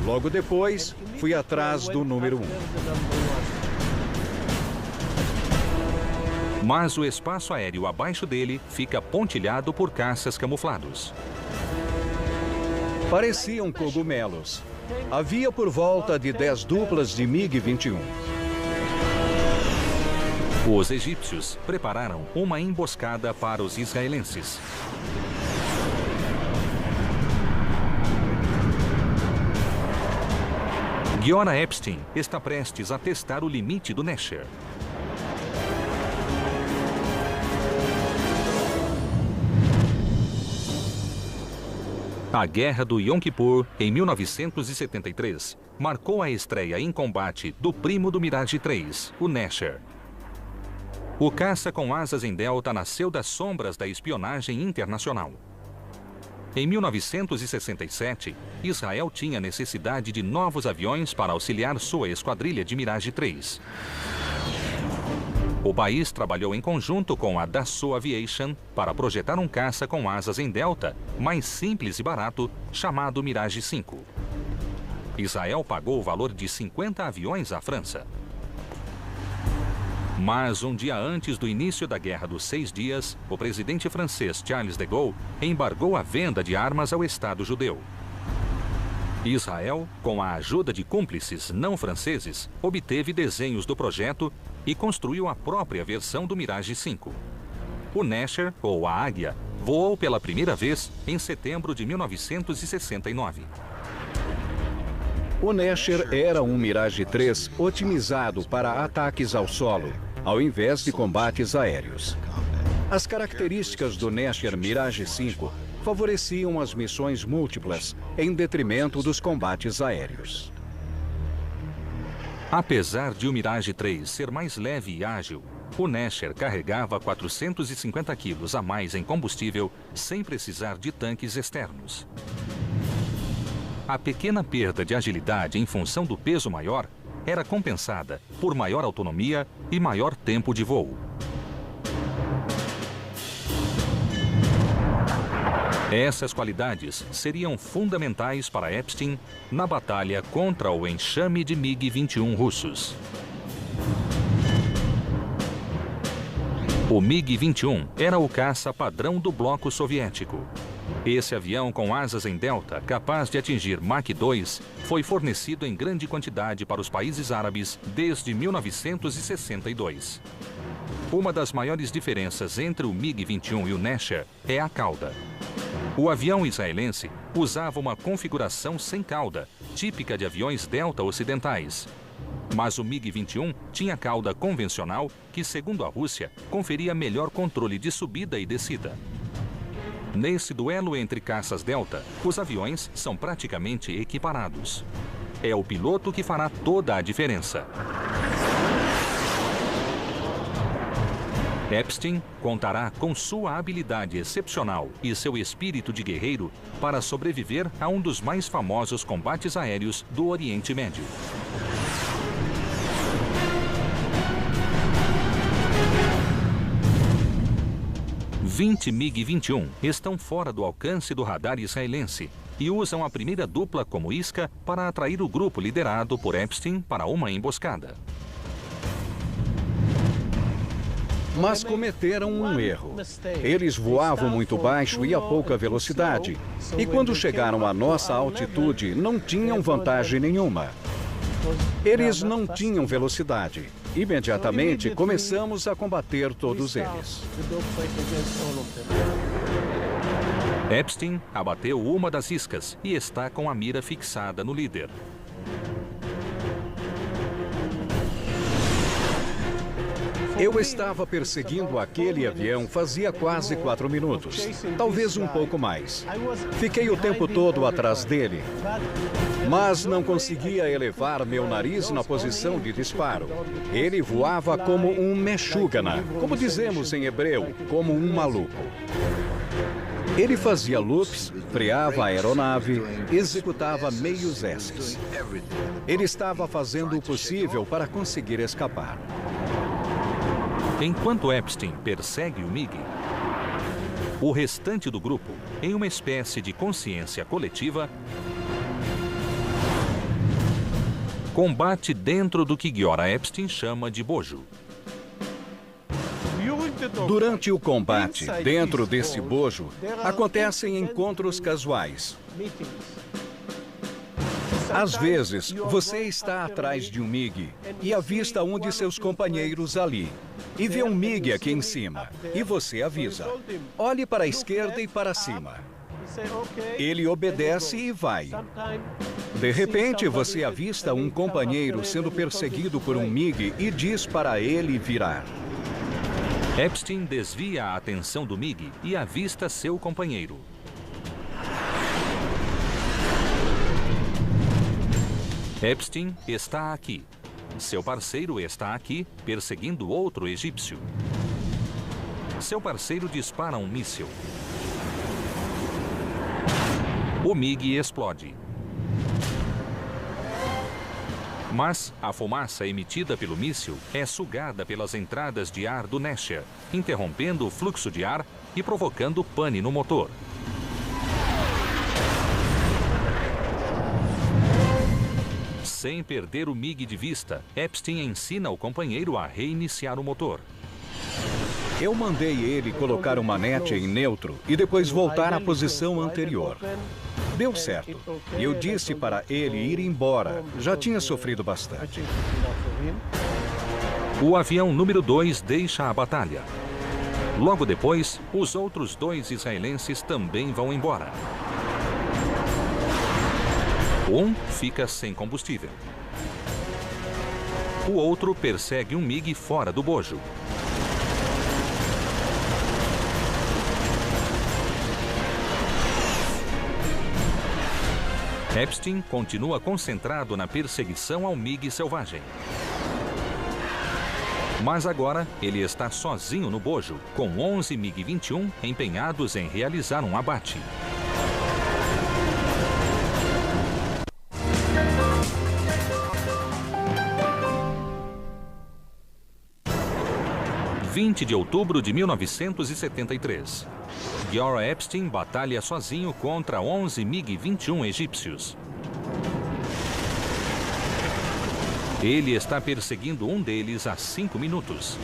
Logo depois, fui atrás do número 1. Mas o espaço aéreo abaixo dele fica pontilhado por caças camuflados. Pareciam cogumelos. Havia por volta de 10 duplas de MiG-21. Os egípcios prepararam uma emboscada para os israelenses. Giora Epstein está prestes a testar o limite do Nesher. A Guerra do Yom Kippur, em 1973, marcou a estreia em combate do primo do Mirage 3, o Nesher. O caça com asas em delta nasceu das sombras da espionagem internacional. Em 1967, Israel tinha necessidade de novos aviões para auxiliar sua esquadrilha de Mirage 3. O país trabalhou em conjunto com a Dassault Aviation para projetar um caça com asas em delta, mais simples e barato, chamado Mirage 5. Israel pagou o valor de 50 aviões à França. Mas um dia antes do início da Guerra dos 6 Dias, o presidente francês Charles de Gaulle embargou a venda de armas ao Estado judeu. Israel, com a ajuda de cúmplices não franceses, obteve desenhos do projeto e construiu a própria versão do Mirage 5. O Nesher, ou a Águia, voou pela primeira vez em setembro de 1969. O Nesher era um Mirage 3 otimizado para ataques ao solo, ao invés de combates aéreos. As características do Nesher Mirage 5 favoreciam as missões múltiplas, em detrimento dos combates aéreos. Apesar de o Mirage 3 ser mais leve e ágil, o Nesher carregava 450 quilos a mais em combustível sem precisar de tanques externos. A pequena perda de agilidade em função do peso maior era compensada por maior autonomia e maior tempo de voo. Essas qualidades seriam fundamentais para Epstein na batalha contra o enxame de MiG-21 russos. O MiG-21 era o caça padrão do bloco soviético. Esse avião com asas em delta, capaz de atingir Mach 2, foi fornecido em grande quantidade para os países árabes desde 1962. Uma das maiores diferenças entre o MiG-21 e o Nesher é a cauda. O avião israelense usava uma configuração sem cauda, típica de aviões Delta ocidentais. Mas o MiG-21 tinha cauda convencional que, segundo a Rússia, conferia melhor controle de subida e descida. Nesse duelo entre caças Delta, os aviões são praticamente equiparados. É o piloto que fará toda a diferença. Epstein contará com sua habilidade excepcional e seu espírito de guerreiro para sobreviver a um dos mais famosos combates aéreos do Oriente Médio. Vinte MiG-21 estão fora do alcance do radar israelense e usam a primeira dupla como isca para atrair o grupo liderado por Epstein para uma emboscada. Mas cometeram um erro. Eles voavam muito baixo e a pouca velocidade. E quando chegaram à nossa altitude, não tinham vantagem nenhuma. Eles não tinham velocidade. Imediatamente, começamos a combater todos eles. Epstein abateu uma das iscas e está com a mira fixada no líder. Eu estava perseguindo aquele avião fazia quase 4 minutos, talvez um pouco mais. Fiquei o tempo todo atrás dele, mas não conseguia elevar meu nariz na posição de disparo. Ele voava como um meshugana, como dizemos em hebreu, como um maluco. Ele fazia loops, freava a aeronave, executava meios S's. Ele estava fazendo o possível para conseguir escapar. Enquanto Epstein persegue o MiG, o restante do grupo, em uma espécie de consciência coletiva, combate dentro do que Giora Epstein chama de bojo. Durante o combate, dentro desse bojo, acontecem encontros casuais. Às vezes, você está atrás de um MiG e avista um de seus companheiros ali. E vê um MiG aqui em cima. E você avisa. Olhe para a esquerda e para cima. Ele obedece e vai. De repente, você avista um companheiro sendo perseguido por um MiG e diz para ele virar. Epstein desvia a atenção do MiG e avista seu companheiro. Epstein está aqui. Seu parceiro está aqui, perseguindo outro egípcio. Seu parceiro dispara um míssil. O MiG explode. Mas a fumaça emitida pelo míssil é sugada pelas entradas de ar do Nesher, interrompendo o fluxo de ar e provocando pane no motor. Sem perder o MiG de vista, Epstein ensina o companheiro a reiniciar o motor. Eu mandei ele colocar o manete em neutro e depois voltar à posição anterior. Deu certo. E eu disse para ele ir embora. Já tinha sofrido bastante. O avião número 2 deixa a batalha. Logo depois, os outros 2 israelenses também vão embora. Um fica sem combustível. O outro persegue um MiG fora do bojo. Epstein continua concentrado na perseguição ao MiG selvagem. Mas agora ele está sozinho no bojo, com 11 MiG-21 empenhados em realizar um abate. 20 de outubro de 1973. Giora Epstein batalha sozinho contra 11 MiG-21 egípcios. Ele está perseguindo um deles há 5 minutos.